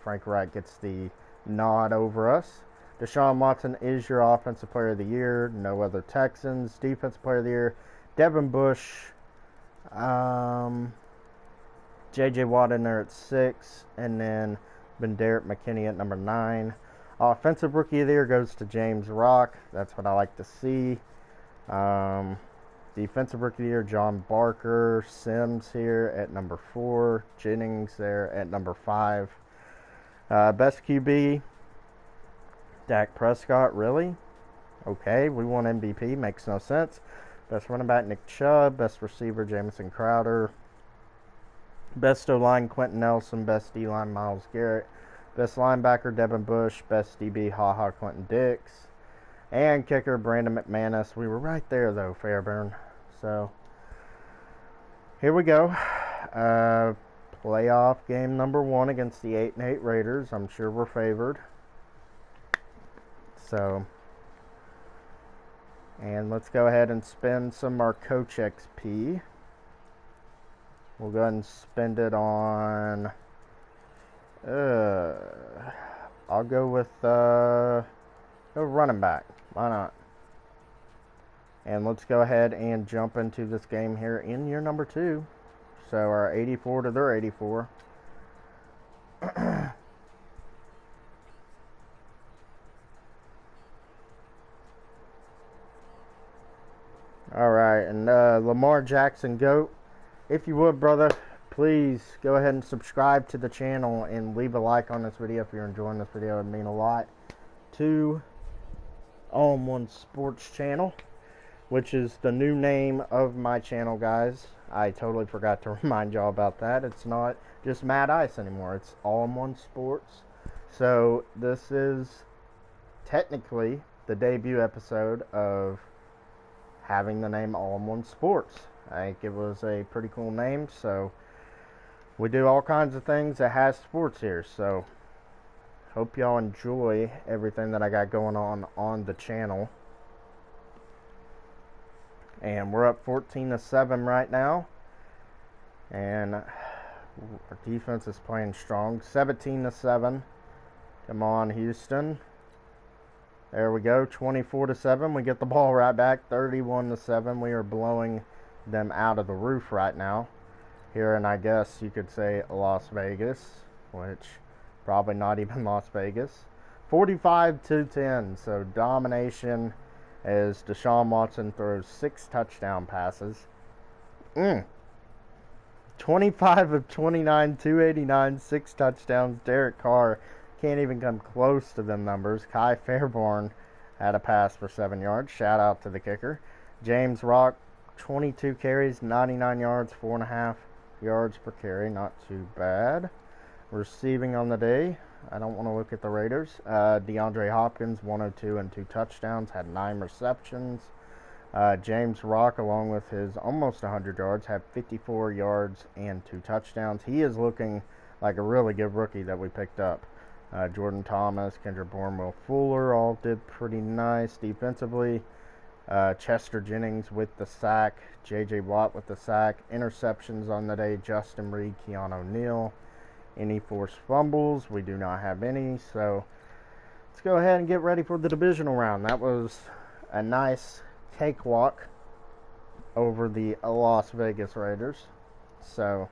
Frank Reich gets the nod over us. Deshaun Watson is your Offensive Player of the Year. No other Texans. Defensive Player of the Year, Devin Bush. J.J. Watt in there at 6. And then Benderek McKinney at number 9. Offensive Rookie of the Year goes to James Rock. That's what I like to see. Defensive Rookie of the Year, John Barker. Sims here at number 4. Jennings there at number 5. Best QB, Dak Prescott. Really? Okay, we won MVP. Makes no sense. Best running back, Nick Chubb. Best receiver, Jamison Crowder. Best O-line, Quentin Nelson. Best D-line, Myles Garrett. Best linebacker, Devin Bush. Best DB, Quentin Dix. And kicker, Brandon McManus. We were right there, though, Fairburn. So, here we go. Playoff game number 1 against the 8-8 Raiders. I'm sure we're favored. So, and let's go ahead and spend some of our Coach XP. We'll go ahead and spend it on... I'll go with a running back. Why not? And let's go ahead and jump into this game here in year number 2. So our 84 to their 84. Alright, and Lamar Jackson GOAT. If you would, brother, please go ahead and subscribe to the channel and leave a like on this video if you're enjoying this video. It would mean a lot to All-in-One Sports channel, which is the new name of my channel, guys. I totally forgot to remind y'all about that. It's not just Mad Ice anymore. It's All-in-One Sports. So this is technically the debut episode of having the name All-in-One Sports. I think it was a pretty cool name, so we do all kinds of things that has sports here. So hope y'all enjoy everything that I got going on the channel. And we're up 14-7 right now. And our defense is playing strong. 17-7. Come on, Houston. There we go. 24-7. We get the ball right back. 31-7. We are blowing them out of the roof right now. Here in, I guess you could say, Las Vegas, which probably not even Las Vegas. 45-10. So domination as Deshaun Watson throws 6 touchdown passes. 25 of 29, 289, 6 touchdowns. Derek Carr can't even come close to them numbers. Kai Fairbairn had a pass for 7 yards. Shout out to the kicker. James Rock, 22 carries, 99 yards, 4.5 yards per carry. Not too bad. Receiving on the day, I don't want to look at the Raiders. DeAndre Hopkins, 102 and 2 touchdowns, had 9 receptions. James Rock, along with his almost 100 yards, had 54 yards and 2 touchdowns. He is looking like a really good rookie that we picked up. Jordan Thomas, Kendra Bourne, Will Fuller all did pretty nice defensively. Chester Jennings with the sack. J.J. Watt with the sack. Interceptions on the day, Justin Reed, Keon O'Neal. Any forced fumbles? We do not have any. So let's go ahead and get ready for the divisional round. That was a nice cakewalk over the Las Vegas Raiders. So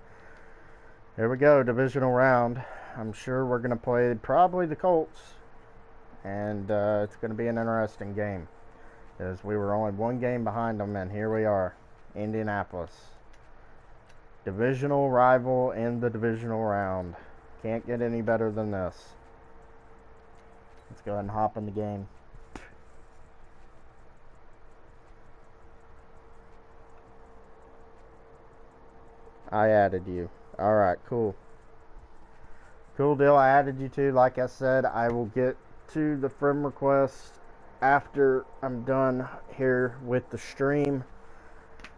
here we go, divisional round. I'm sure we're going to play probably the Colts. And it's going to be an interesting game, because we were only one game behind them, and here we are, Indianapolis. Divisional rival in the divisional round. Can't get any better than this. Let's go ahead and hop in the game. I added you. Alright, cool. Cool deal, I added you too. Like I said, I will get to the friend request after I'm done here with the stream,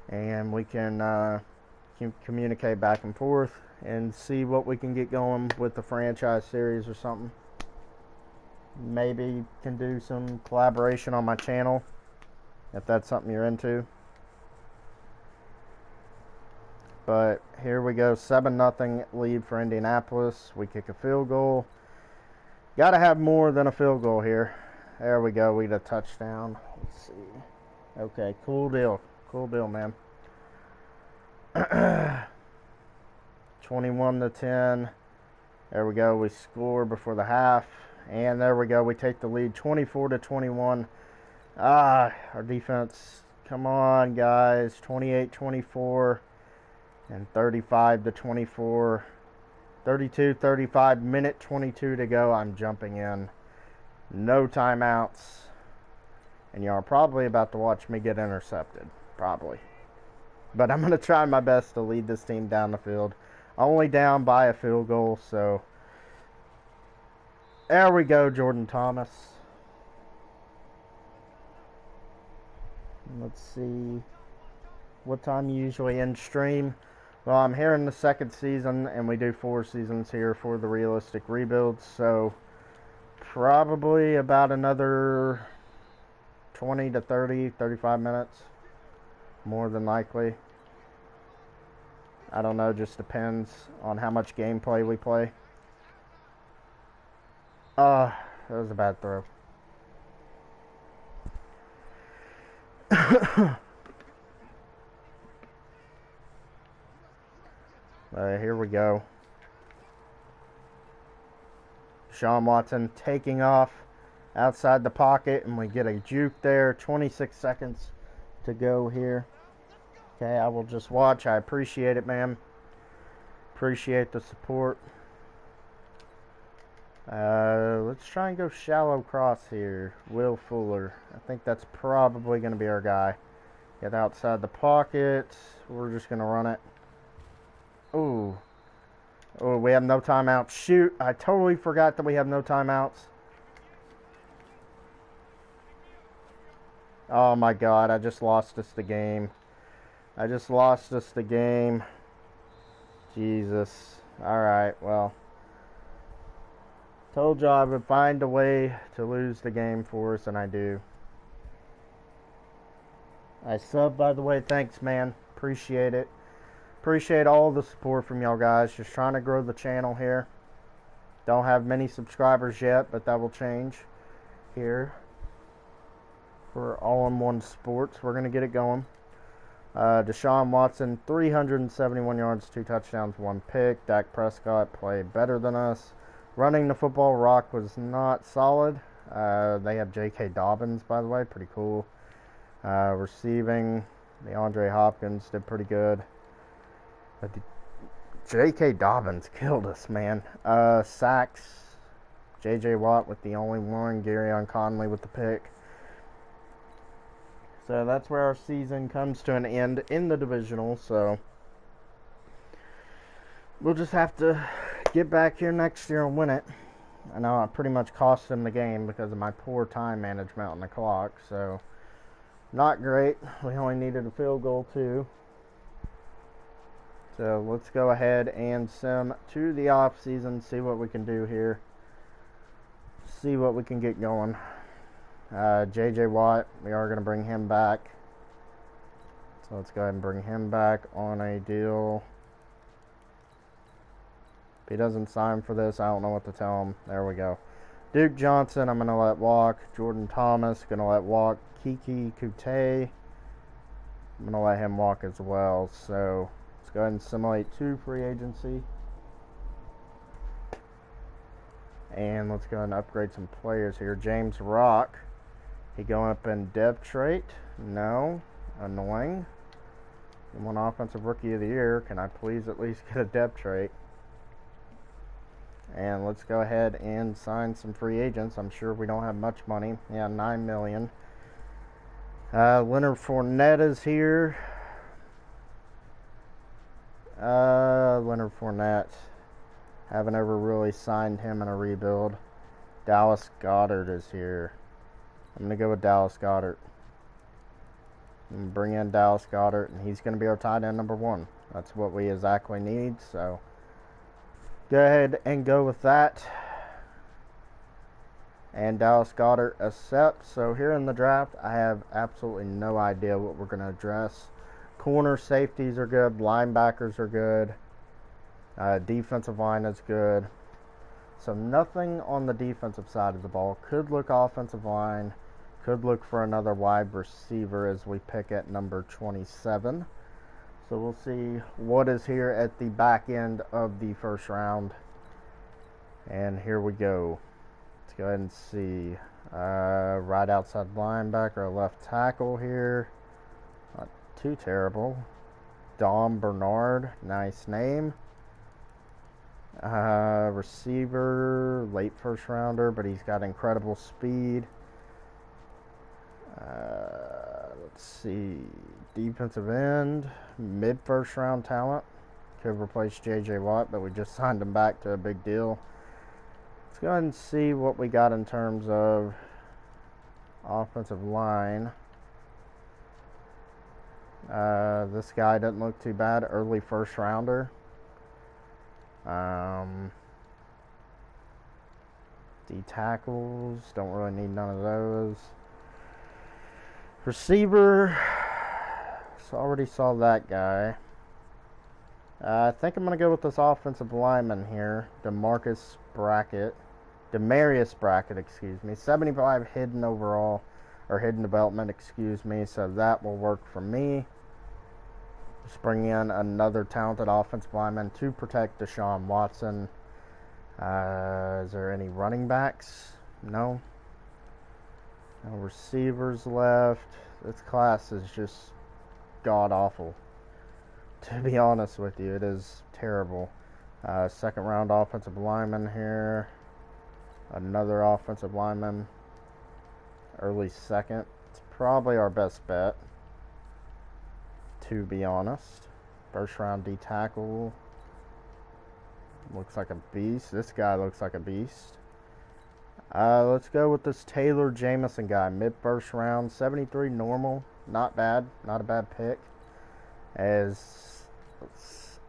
and we can communicate back and forth and see what we can get going with the franchise series or something. Maybe can do some collaboration on my channel if that's something you're into. But here we go, 7-0 lead for Indianapolis. We kick a field goal. Got to have more than a field goal here. There we go. We get a touchdown. Let's see. Okay, cool deal. Cool deal, man. 21-10. There we go. We score before the half. And there we go. We take the lead 24-21. Our defense. Come on, guys. 28-24. And 35-24. 32-35, minute 22 to go. I'm jumping in. No timeouts. And y'all are probably about to watch me get intercepted. Probably. But I'm going to try my best to lead this team down the field. Only down by a field goal, so. There we go, Jordan Thomas. Let's see. What time you usually end stream? Well, I'm here in the second season, and we do 4 seasons here for the Realistic Rebuilds, so probably about another 20 to 30, 35 minutes, more than likely. I don't know, just depends on how much gameplay we play. That was a bad throw. Here we go. Deshaun Watson taking off outside the pocket, and we get a juke there. 26 seconds to go here. Okay, I will just watch. I appreciate it, man. Appreciate the support. Let's try and go shallow cross here. Will Fuller. I think that's probably going to be our guy. Get outside the pocket. We're just going to run it. Ooh. Oh, we have no timeouts. Shoot, I totally forgot that we have no timeouts. Oh my god, I just lost us the game. I just lost us the game. Jesus. Alright, well. Told you I would find a way to lose the game for us, and I do. I sub, by the way. Thanks, man. Appreciate it. Appreciate all the support from y'all guys. Just trying to grow the channel here. Don't have many subscribers yet, but that will change here for All-in-One Sports. We're going to get it going. Deshaun Watson, 371 yards, 2 touchdowns, 1 pick. Dak Prescott played better than us. Running the football, Rock was not solid. They have J.K. Dobbins, by the way. Pretty cool. Receiving, DeAndre Hopkins did pretty good. But J.K. Dobbins killed us, man. Sacks, J.J. Watt with the only one. Garyon Conley with the pick. So that's where our season comes to an end in the divisional. So we'll just have to get back here next year and win it. I know I pretty much cost them the game because of my poor time management on the clock. So not great. We only needed a field goal too. So let's go ahead and sim to the off season. See what we can do here. See what we can get going. J.J. Watt, we are going to bring him back. So let's go ahead and bring him back on a deal. If he doesn't sign for this, I don't know what to tell him. There we go. Duke Johnson, I'm going to let walk. Jordan Thomas, going to let walk. Kiki Kute, I'm going to let him walk as well. So let's go ahead and simulate 2 free agency. And let's go ahead and upgrade some players here. James Rock, he going up in depth trait? No. Annoying. You want offensive rookie of the year. Can I please at least get a depth trait? And let's go ahead and sign some free agents. I'm sure we don't have much money. Yeah, $9 million. Leonard Fournette is here. Leonard Fournette. Haven't ever really signed him in a rebuild. Dallas Goedert is here. I'm going to go with Dallas Goedert. And bring in Dallas Goedert, and he's going to be our tight end number 1. That's what we exactly need, so go ahead and go with that. And Dallas Goedert accepts. So here in the draft, I have absolutely no idea what we're going to address. Corner safeties are good. Linebackers are good. Defensive line is good. So nothing on the defensive side of the ball. Could look offensive line. Could look for another wide receiver as we pick at number 27. So we'll see what is here at the back end of the first round. And here we go. Let's go ahead and see. Right outside linebacker, left tackle here. Not too terrible. Dom Bernard, nice name. Receiver, late first rounder, but he's got incredible speed. Let's see. Defensive end, mid first round talent. Could replace J.J. Watt, but we just signed him back to a big deal. Let's go ahead and see what we got in terms of offensive line. This guy doesn't look too bad. Early first rounder. D tackles, don't really need none of those. Receiver, so already saw that guy. I think I'm going to go with this offensive lineman here, Demarius Brackett, excuse me. 75 hidden overall, or hidden development, excuse me, so that will work for me. Just bring in another talented offensive lineman to protect Deshaun Watson. Is there any running backs? No. No receivers left. This class is just god-awful. To be honest with you, it is terrible. Second round offensive lineman here. Another offensive lineman. Early second. It's probably our best bet, to be honest. First round D tackle. Looks like a beast. This guy looks like a beast. Let's go with this Taylor Jamison guy. Mid first round. 73 normal. Not bad. Not a bad pick. Let's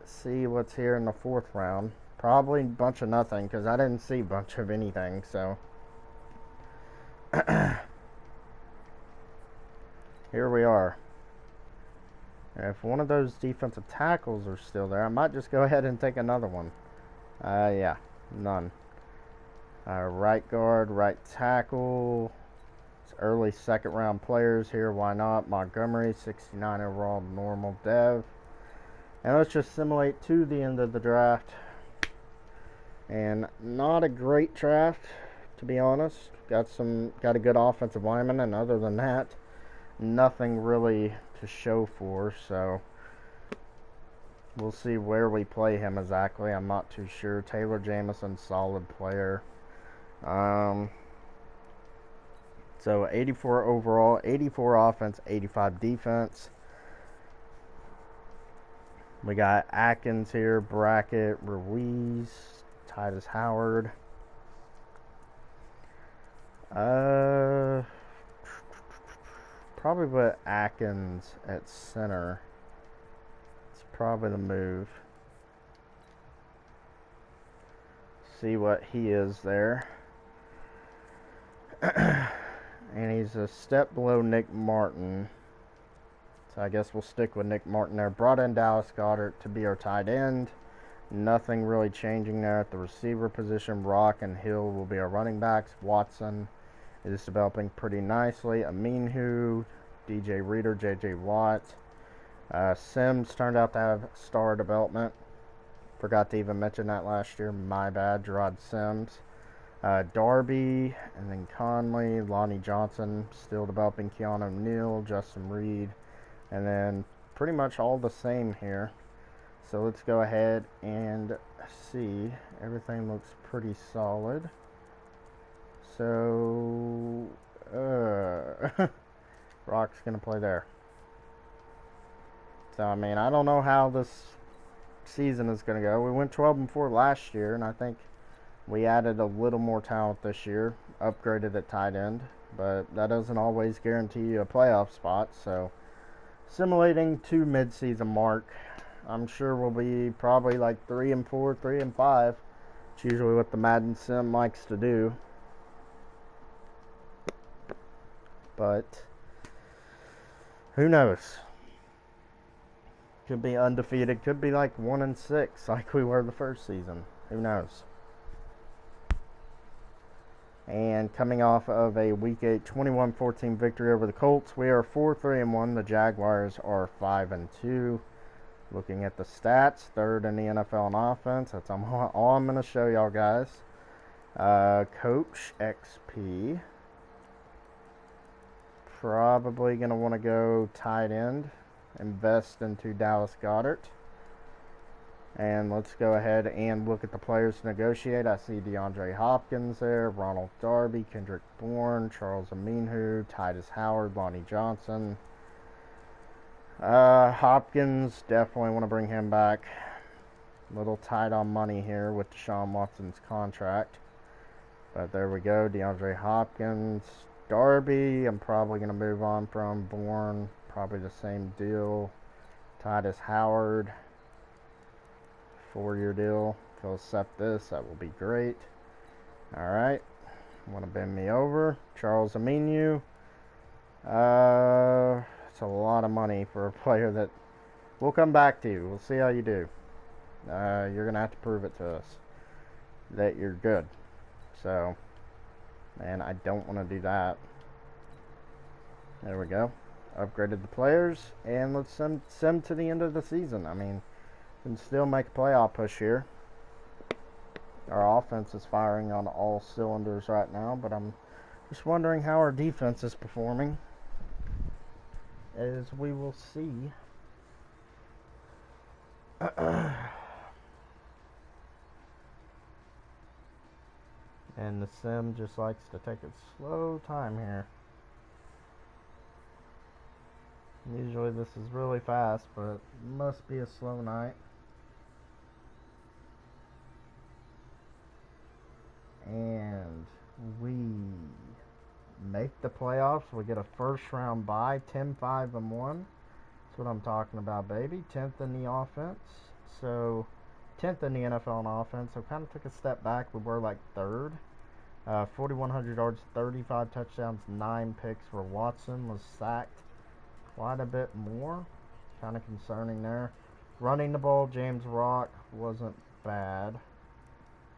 see what's here in the fourth round. Probably a bunch of nothing, because I didn't see a bunch of anything, so. Here we are. If one of those defensive tackles are still there, I might just go ahead and take another one. Yeah, none. Right guard, right tackle. It's early second round players here. Why not? Montgomery, 69 overall, normal dev. And let's just simulate to the end of the draft. And not a great draft, to be honest. Got a good offensive lineman, and other than that, nothing really to show for. So we'll see where we play him exactly. I'm not too sure. Taylor Jamison, solid player. So 84 overall, 84 offense, 85 defense. We got Atkins here, Brackett, Ruiz, Titus Howard. Probably put Atkins at center. It's probably the move. See what he is there. And he's a step below Nick Martin. So I guess we'll stick with Nick Martin there. Brought in Dallas Goedert to be our tight end. Nothing really changing there at the receiver position. Rock and Hill will be our running backs. Watson is developing pretty nicely. Aminhu, DJ Reader, JJ Watt. Sims turned out to have star development. Forgot to even mention that last year. My bad. Gerard Sims. Darby, and then Conley, Lonnie Johnson, still developing. Keanu Neal, Justin Reed, and then pretty much all the same here. So let's go ahead and see. Everything looks pretty solid. So, Rock's going to play there. So, I mean, I don't know how this season is going to go. We went 12-4 last year, and I think we added a little more talent this year, upgraded at tight end, but that doesn't always guarantee you a playoff spot. So, simulating to mid-season mark, I'm sure we'll be probably like 3-4, 3-5. It's usually what the Madden Sim likes to do. But who knows? Could be undefeated. Could be like 1-6, like we were the first season. Who knows? And coming off of a Week 8 21-14 victory over the Colts, we are 4-3-1. The Jaguars are 5-2. Looking at the stats, third in the NFL in offense. That's all I'm going to show y'all guys. Coach XP. Probably going to want to go tight end. Invest into Dallas Goedert. And let's go ahead and look at the players to negotiate. I see DeAndre Hopkins there, Ronald Darby, Kendrick Bourne, Charles Aminhu, Titus Howard, Lonnie Johnson. Hopkins, definitely want to bring him back. A little tight on money here with Deshaun Watson's contract. But there we go, DeAndre Hopkins. Darby, I'm probably going to move on from. Bourne, probably the same deal. Titus Howard, 4-year deal. If he'll accept this, that will be great. Alright. Want to bend me over. Charles Aminhu. It's a lot of money for a player that we'll come back to. We'll see how you do. You're going to have to prove it to us that you're good. So, and I don't want to do that. There we go. Upgraded the players. And let's send to the end of the season. I mean, can still make a playoff push here. Our offense is firing on all cylinders right now, but I'm just wondering how our defense is performing, as we will see. And the sim just likes to take its slow time here. Usually this is really fast, but it must be a slow night. And we make the playoffs. We get a first round bye, 10-5-1. That's what I'm talking about, baby. 10th in the offense. So 10th in the NFL in offense. So kind of took a step back. We were like third. 4,100 yards, 35 touchdowns, 9 picks for Watson. Was sacked quite a bit more. Kind of concerning there. Running the ball, James Rock wasn't bad.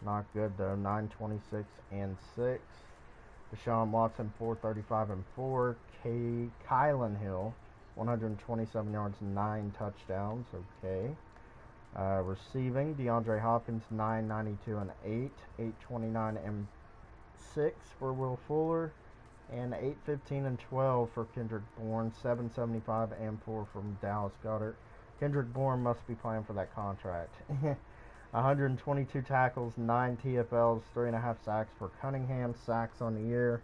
Not good though. 926 and 6. Deshaun Watson 435 and 4. Kylan Hill 127 yards, 9 touchdowns. Okay. Receiving DeAndre Hopkins 992 and 8. 829 and 6 for Will Fuller. And 815 and 12 for Kendrick Bourne. 775 and 4 from Dallas Goedert. Kendrick Bourne must be playing for that contract. 122 tackles, 9 TFLs, 3.5 sacks for Cunningham. Sacks on the year.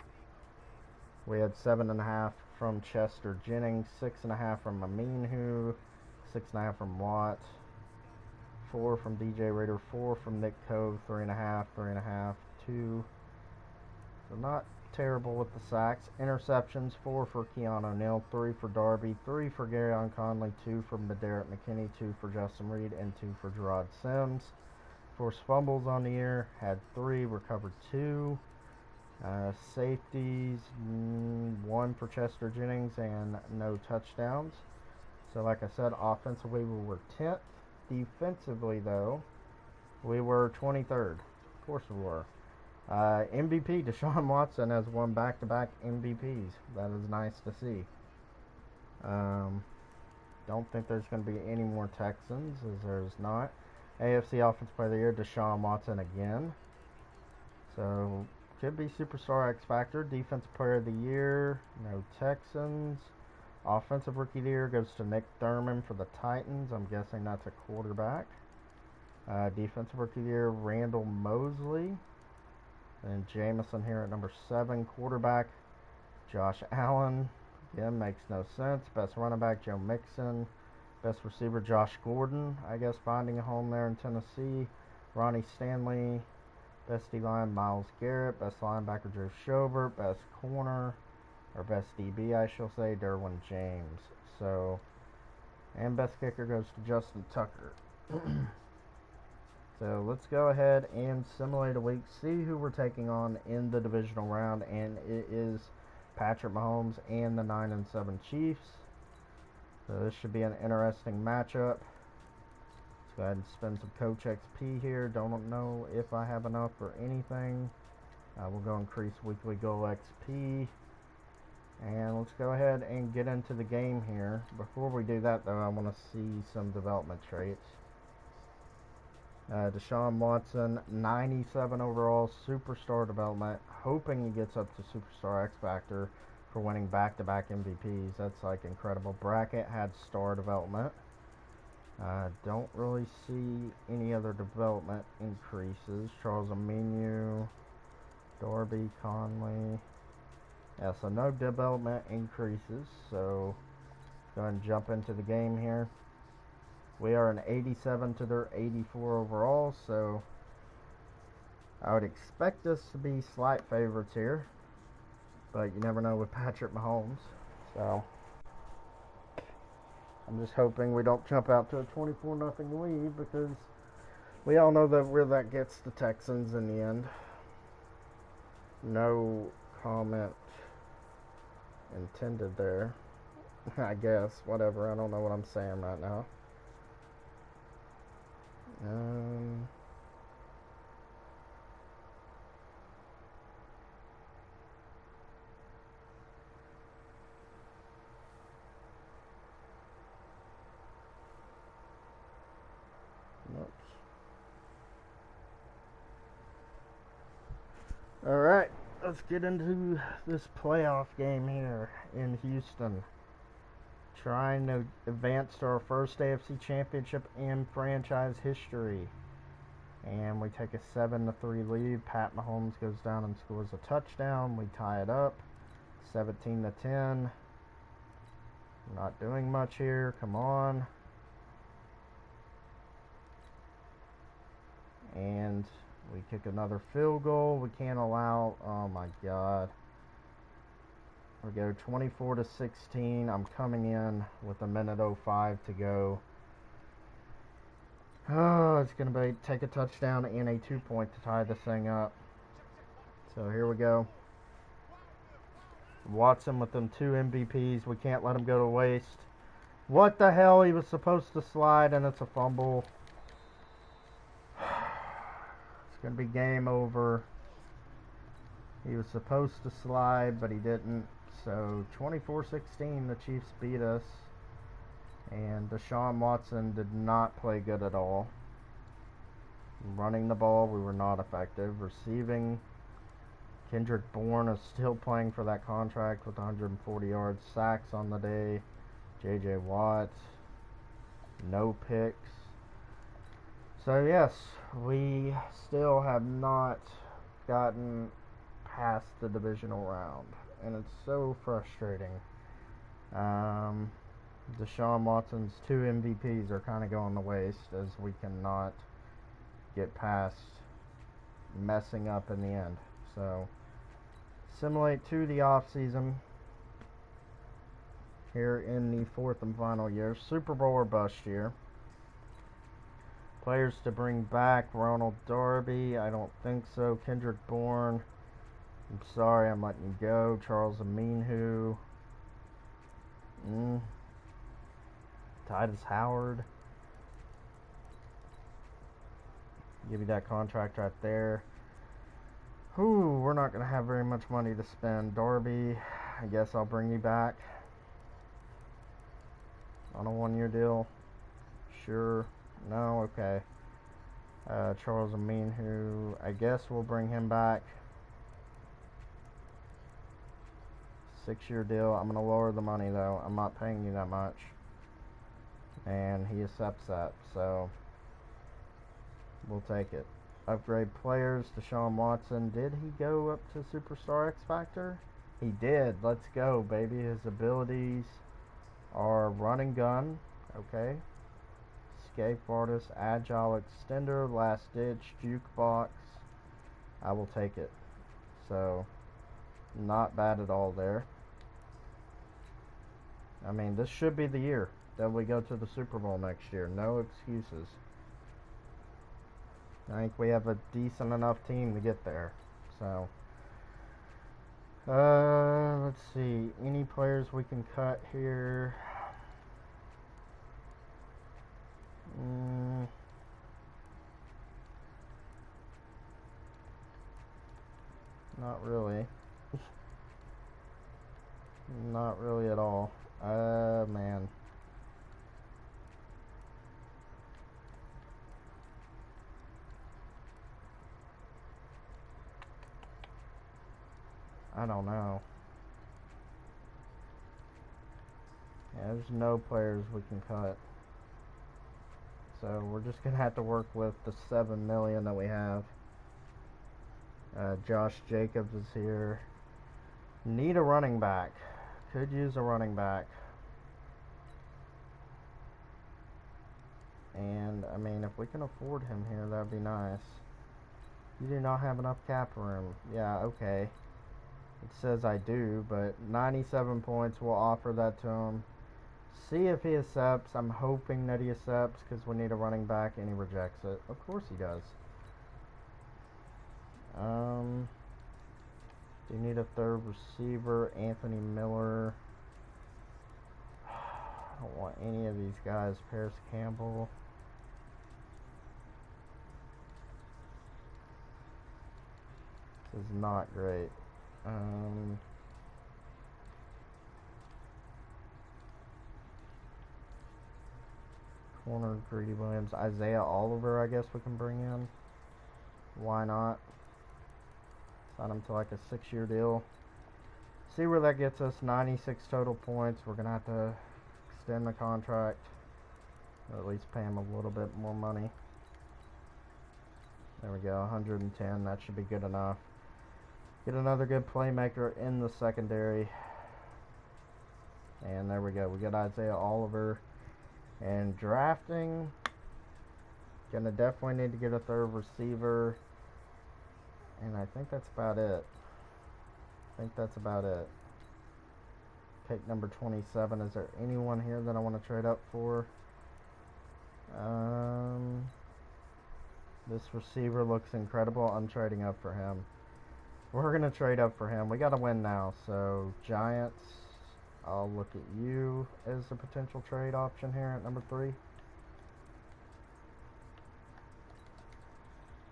We had 7.5 from Chester Jennings, 6.5 from Aminhu, 6.5 from Watt, 4 from DJ Reader, 4 from Nick Cove, 3.5, 3.5, 2. So not terrible with the sacks. Interceptions, 4 for Keanu Neal, 3 for Darby, 3 for Garyon Conley, 2 for Maderet McKinney, 2 for Justin Reed, and 2 for Gerard Sims. Forced fumbles on the year, had 3, recovered 2. Safeties, one for Chester Jennings and no touchdowns. So like I said, offensively we were 10th. Defensively though, we were 23rd. Of course we were. MVP Deshaun Watson has won back-to-back MVPs. That is nice to see. Don't think there's going to be any more Texans, as there's not. AFC Offensive Player of the Year, Deshaun Watson again. So, could be Superstar X Factor. Defensive Player of the Year, no Texans. Offensive Rookie of the Year goes to Nick Thurman for the Titans. I'm guessing that's a quarterback. Defensive Rookie of the Year, Randall Mosley. And Jameson here at number 7. Quarterback, Josh Allen. Again, makes no sense. Best running back, Joe Mixon. Best receiver, Josh Gordon. I guess finding a home there in Tennessee. Ronnie Stanley. Best D-line, Myles Garrett. Best linebacker, Joe Schobert. Best corner, or best DB, I shall say, Derwin James. So, and best kicker goes to Justin Tucker. So let's go ahead and simulate a week, see who we're taking on in the divisional round, and it is Patrick Mahomes and the 9-7 Chiefs. So this should be an interesting matchup. Let's go ahead and spend some Coach XP here. Don't know if I have enough for anything. We'll go increase weekly goal XP. And let's go ahead and get into the game here. Before we do that, though, I want to see some development traits. Deshaun Watson, 97 overall, superstar development. Hoping he gets up to Superstar X Factor for winning back-to-back MVPs. That's like incredible. Brackett had star development. Don't really see any other development increases. Charles Aminu, Darby Conley. Yeah, so no development increases. So go ahead and jump into the game here. We are an 87 to their 84 overall, so I would expect us to be slight favorites here, but you never know with Patrick Mahomes. So I'm just hoping we don't jump out to a 24-0 lead, because we all know that where that gets the Texans in the end. No comment intended there. I guess, whatever. I don't know what I'm saying right now. Oops. Alright, let's get into this playoff game here in Houston. Trying to advance to our first AFC Championship in franchise history. And we take a 7-3 lead. Pat Mahomes goes down and scores a touchdown. We tie it up 17-10. Not doing much here. Come on. And we kick another field goal. We can't allow. Oh my God. We go 24-16. I'm coming in with 1:05 to go. Oh, it's going to be take a touchdown and a 2-point to tie this thing up. So here we go. Watson with them 2 MVPs. We can't let him go to waste. What the hell? He was supposed to slide and it's a fumble. It's going to be game over. He was supposed to slide, but he didn't. So 24-16, the Chiefs beat us. And Deshaun Watson did not play good at all. Running the ball, we were not effective. Receiving, Kendrick Bourne is still playing for that contract with 140 yards. Sacks on the day. J.J. Watt, no picks. So yes, we still have not gotten past the divisional round. And it's so frustrating. Deshaun Watson's 2 MVPs are kind of going to waste, as we cannot get past messing up in the end. So, simulate to the offseason here in the 4th and final year. Super Bowl or bust year. Players to bring back: Ronald Darby, I don't think so. Kendrick Bourne, I'm sorry, I'm letting you go. Charles Aminhu. Titus Howard. Give you that contract right there. Whew, we're not going to have very much money to spend. Darby, I guess I'll bring you back on a 1-year deal. Sure. No, okay. Charles Aminhu, I guess we'll bring him back. 6-year deal. I'm going to lower the money, though. I'm not paying you that much. And he accepts that, so we'll take it. Upgrade players. Deshaun Watson. Did he go up to Superstar X Factor? He did. Let's go, baby. His abilities are run and gun. Okay. Escape artist. Agile extender. Last ditch. Jukebox. I will take it. So, not bad at all there. I mean, this should be the year that we go to the Super Bowl next year. No excuses. I think we have a decent enough team to get there. So, let's see. Any players we can cut here? Not really. Not really at all. Man. I don't know. Yeah, there's no players we can cut. So we're just gonna have to work with the $7 million that we have. Josh Jacobs is here. Need a running back. Could use a running back. And I mean, if we can afford him here, that'd be nice. You do not have enough cap room. Yeah, okay. It says I do, but 97 points, we'll offer that to him. See if he accepts. I'm hoping that he accepts because we need a running back, and he rejects it. Of course he does. Do you need a third receiver? Anthony Miller. I don't want any of these guys. Paris Campbell. This is not great. Corner, Greedy Williams. Isaiah Oliver, I guess we can bring in. Why not? Sign him to like a 6-year deal. See where that gets us. 96 total points. We're going to have to extend the contract. Or at least pay him a little bit more money. There we go. 110. That should be good enough. Get another good playmaker in the secondary. And there we go. We got Isaiah Oliver. And drafting. Gonna definitely need to get a third receiver. And I think that's about it. Pick number 27. Is there anyone here that I want to trade up for? This receiver looks incredible. I'm trading up for him. We're going to trade up for him. We got to win now. So, Giants, I'll look at you as a potential trade option here at number 3.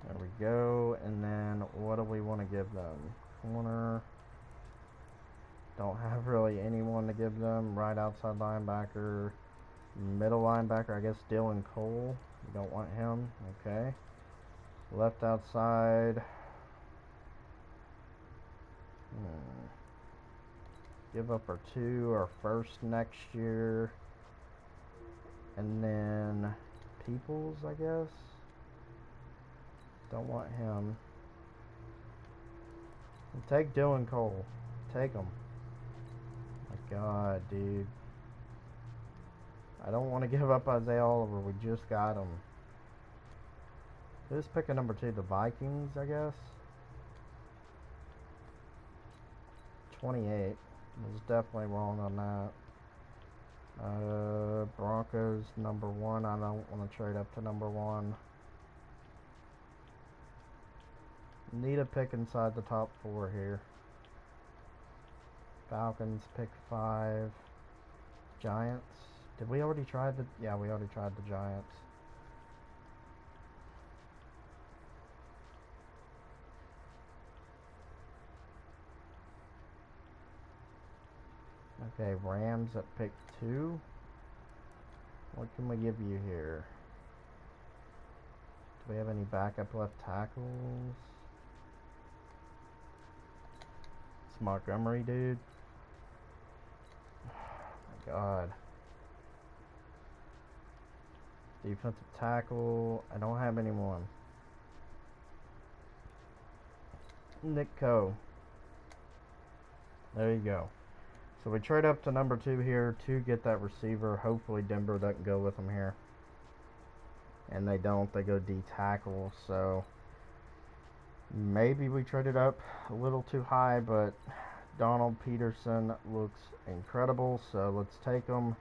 There we go. And then, what do we want to give them? Corner. Don't have really anyone to give them. Right outside linebacker. Middle linebacker, I guess Dylan Cole. You don't want him. Okay. Left outside. Give up our 2, our first next year. And then Peoples, I guess. Don't want him. And take Dylan Cole. Take him. My God, dude. I don't want to give up Isaiah Oliver. We just got him. Who's picking number 2? The Vikings, I guess. 28. I was definitely wrong on that. Broncos, number 1. I don't want to trade up to number 1. Need a pick inside the top 4 here. Falcons pick 5. Giants. Did we already try the... Yeah, we already tried the Giants. Okay, Rams at pick 2. What can we give you here? Do we have any backup left tackles? It's Montgomery, dude. Oh my god. Defensive tackle. I don't have anyone. Nick Coe. There you go. So we trade up to number 2 here to get that receiver. Hopefully Denver doesn't go with him here. And they don't. They go D tackle. So maybe we traded up a little too high, but Donald Peterson looks incredible. So let's take him.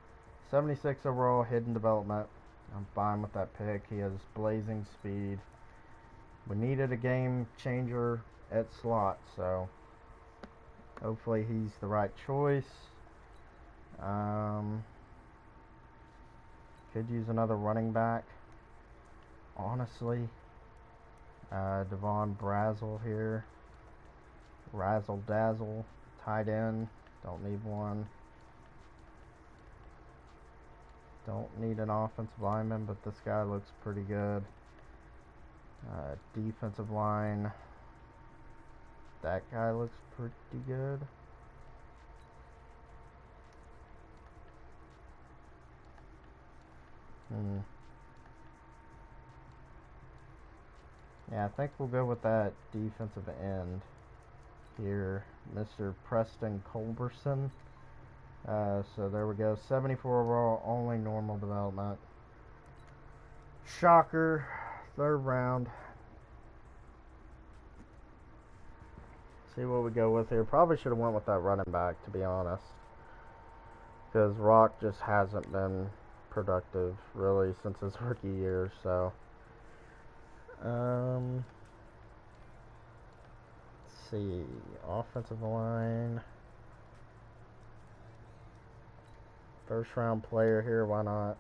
76 overall, hidden development. I'm fine with that pick. He has blazing speed. We needed a game changer at slot, so hopefully he's the right choice. Could use another running back, honestly. Devon Brazzle here. Razzle Dazzle. Tight end. Don't need one. Don't need an offensive lineman, but this guy looks pretty good. Defensive line. That guy looks pretty good. Yeah, I think we'll go with that defensive end here, Mr. Preston Culberson. So there we go. 74 overall, only normal development. Shocker. 3rd round. See what we go with here. Probably should have went with that running back, to be honest. Because Rock just hasn't been productive, really, since his rookie year. So, let's see. Offensive line. 1st round player here, why not?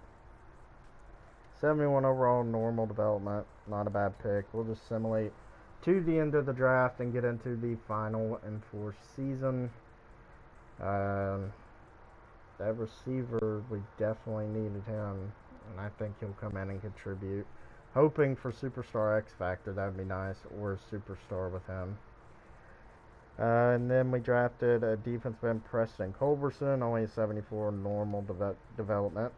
71 overall, normal development. Not a bad pick. We'll just simulate to the end of the draft and get into the final and 4th season. That receiver, we definitely needed him, and I think he'll come in and contribute. Hoping for Superstar X Factor, that'd be nice, or a Superstar with him. And then we drafted a defensive end, Preston Culberson, only a 74 normal development.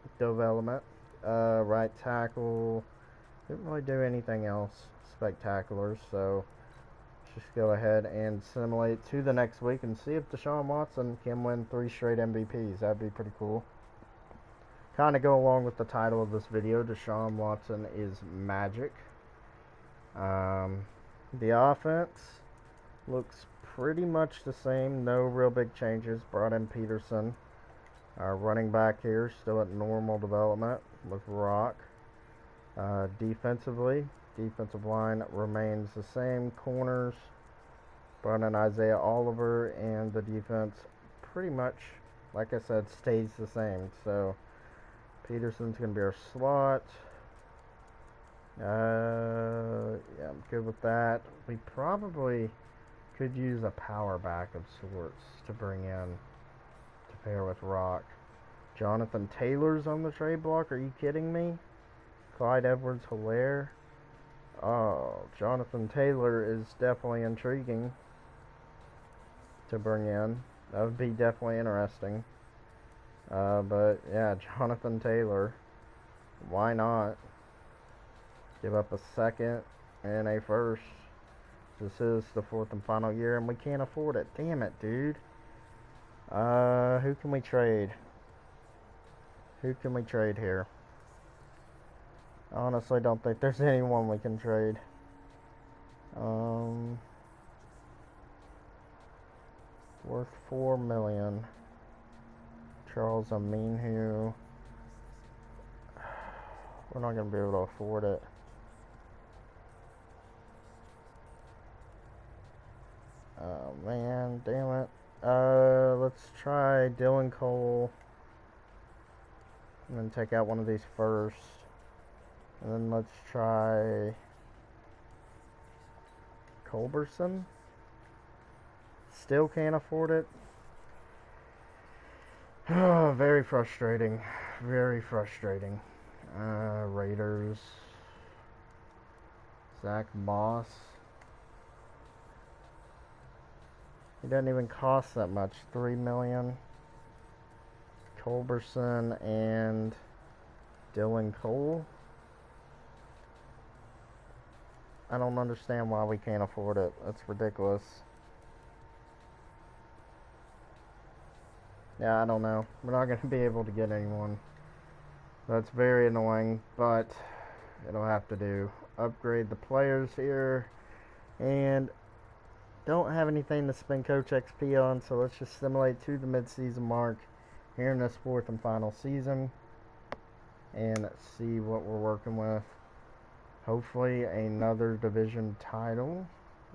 Right tackle, didn't really do anything else spectacular, so let's just go ahead and simulate to the next week and see if Deshaun Watson can win 3 straight MVPs. That'd be pretty cool. Kind of go along with the title of this video, Deshaun Watson is magic. The offense looks pretty much the same, no real big changes. Brought in Peterson. Our running back here still at normal development with Rock. Defensively, defensive line remains the same. Corners, brought in Isaiah Oliver, and the defense pretty much, like I said, stays the same. So Peterson's going to be our slot. Yeah, I'm good with that. We probably could use a power back of sorts to bring in to pair with Rock. Jonathan Taylor's on the trade block. Are you kidding me? Clyde Edwards-Helaire. Oh, Jonathan Taylor is definitely intriguing to bring in. That would be definitely interesting. But yeah, Jonathan Taylor. Why not? Give up a 2nd and a 1st. This is the 4th and final year, and we can't afford it. Damn it, dude. Who can we trade? Who can we trade here? I honestly don't think there's anyone we can trade. Worth $4 million. Charles Omenihu. We're not going to be able to afford it. Oh man, damn it. Let's try Dylan Cole. And then take out one of these first. And then let's try Culberson. Still can't afford it. Oh, very frustrating. Very frustrating. Raiders. Zach Moss. He doesn't even cost that much. $3 million. Culberson and Dylan Cole. I don't understand why we can't afford it. That's ridiculous. Yeah, I don't know. We're not going to be able to get anyone. That's very annoying, but it'll have to do. Upgrade the players here. And don't have anything to spend Coach XP on, so let's just simulate to the midseason mark here in this fourth and final season. And see what we're working with. Hopefully another division title,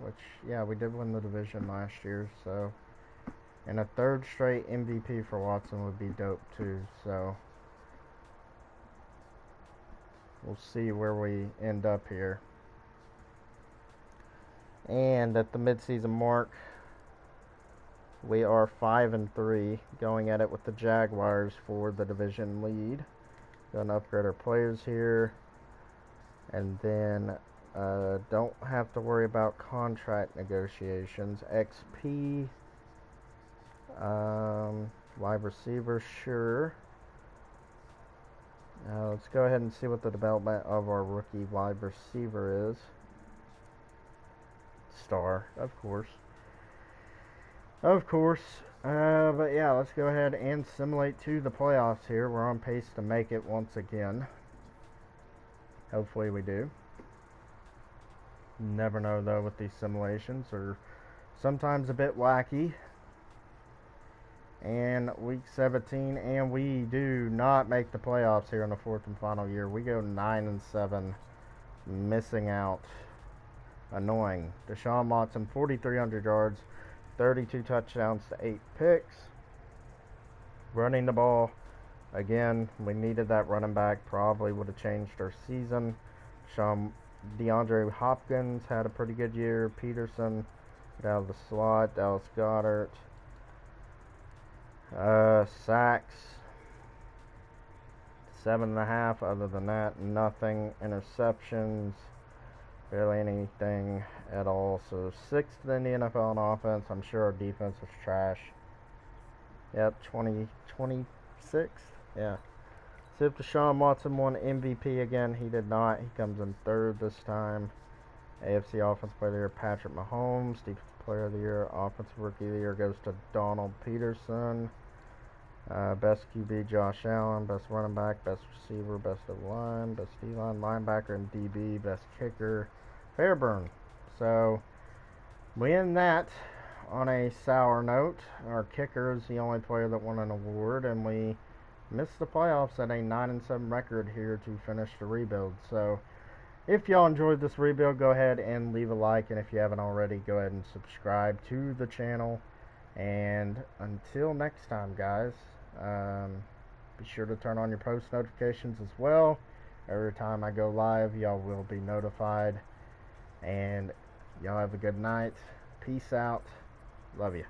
which, yeah, we did win the division last year, so. And a third straight MVP for Watson would be dope too, so. We'll see where we end up here. And at the midseason mark, we are 5-3, going at it with the Jaguars for the division lead. Going to upgrade our players here. And then don't have to worry about contract negotiations. XP, wide receiver, sure. Let's go ahead and see what the development of our rookie wide receiver is. Star, of course. Of course. But yeah, let's go ahead and simulate to the playoffs here. We're on pace to make it once again. Hopefully we do. Never know though with these simulations. Are sometimes a bit wacky. And week 17, and we do not make the playoffs here in the fourth and final year. We go 9-7, missing out. Annoying. Deshaun Watson, 4,300 yards, 32 touchdowns to 8 picks. Running the ball. Again, we needed that running back. Probably would have changed our season. DeAndre Hopkins had a pretty good year. Peterson out of the slot. Dallas Goedert. Sacks. 7.5. Other than that, nothing. Interceptions. Barely anything at all. So 6th in the NFL in offense. I'm sure our defense was trash. Yep, 26th. Yeah. See if Deshaun Watson won MVP again. He did not. He comes in 3rd this time. AFC Offensive Player of the Year, Patrick Mahomes. Defensive Player of the Year, Offensive Rookie of the Year goes to Donald Peterson. Best QB, Josh Allen. Best running back, best receiver, best of line, best D-line, linebacker, and DB. Best kicker, Fairburn. So, we end that on a sour note. Our kicker is the only player that won an award, and we missed the playoffs at a 9-7 record here to finish the rebuild. So, if y'all enjoyed this rebuild, go ahead and leave a like, and if you haven't already, go ahead and subscribe to the channel. And until next time, guys, be sure to turn on your post notifications as well. Every time I go live, y'all will be notified. And y'all have a good night. Peace out. Love you.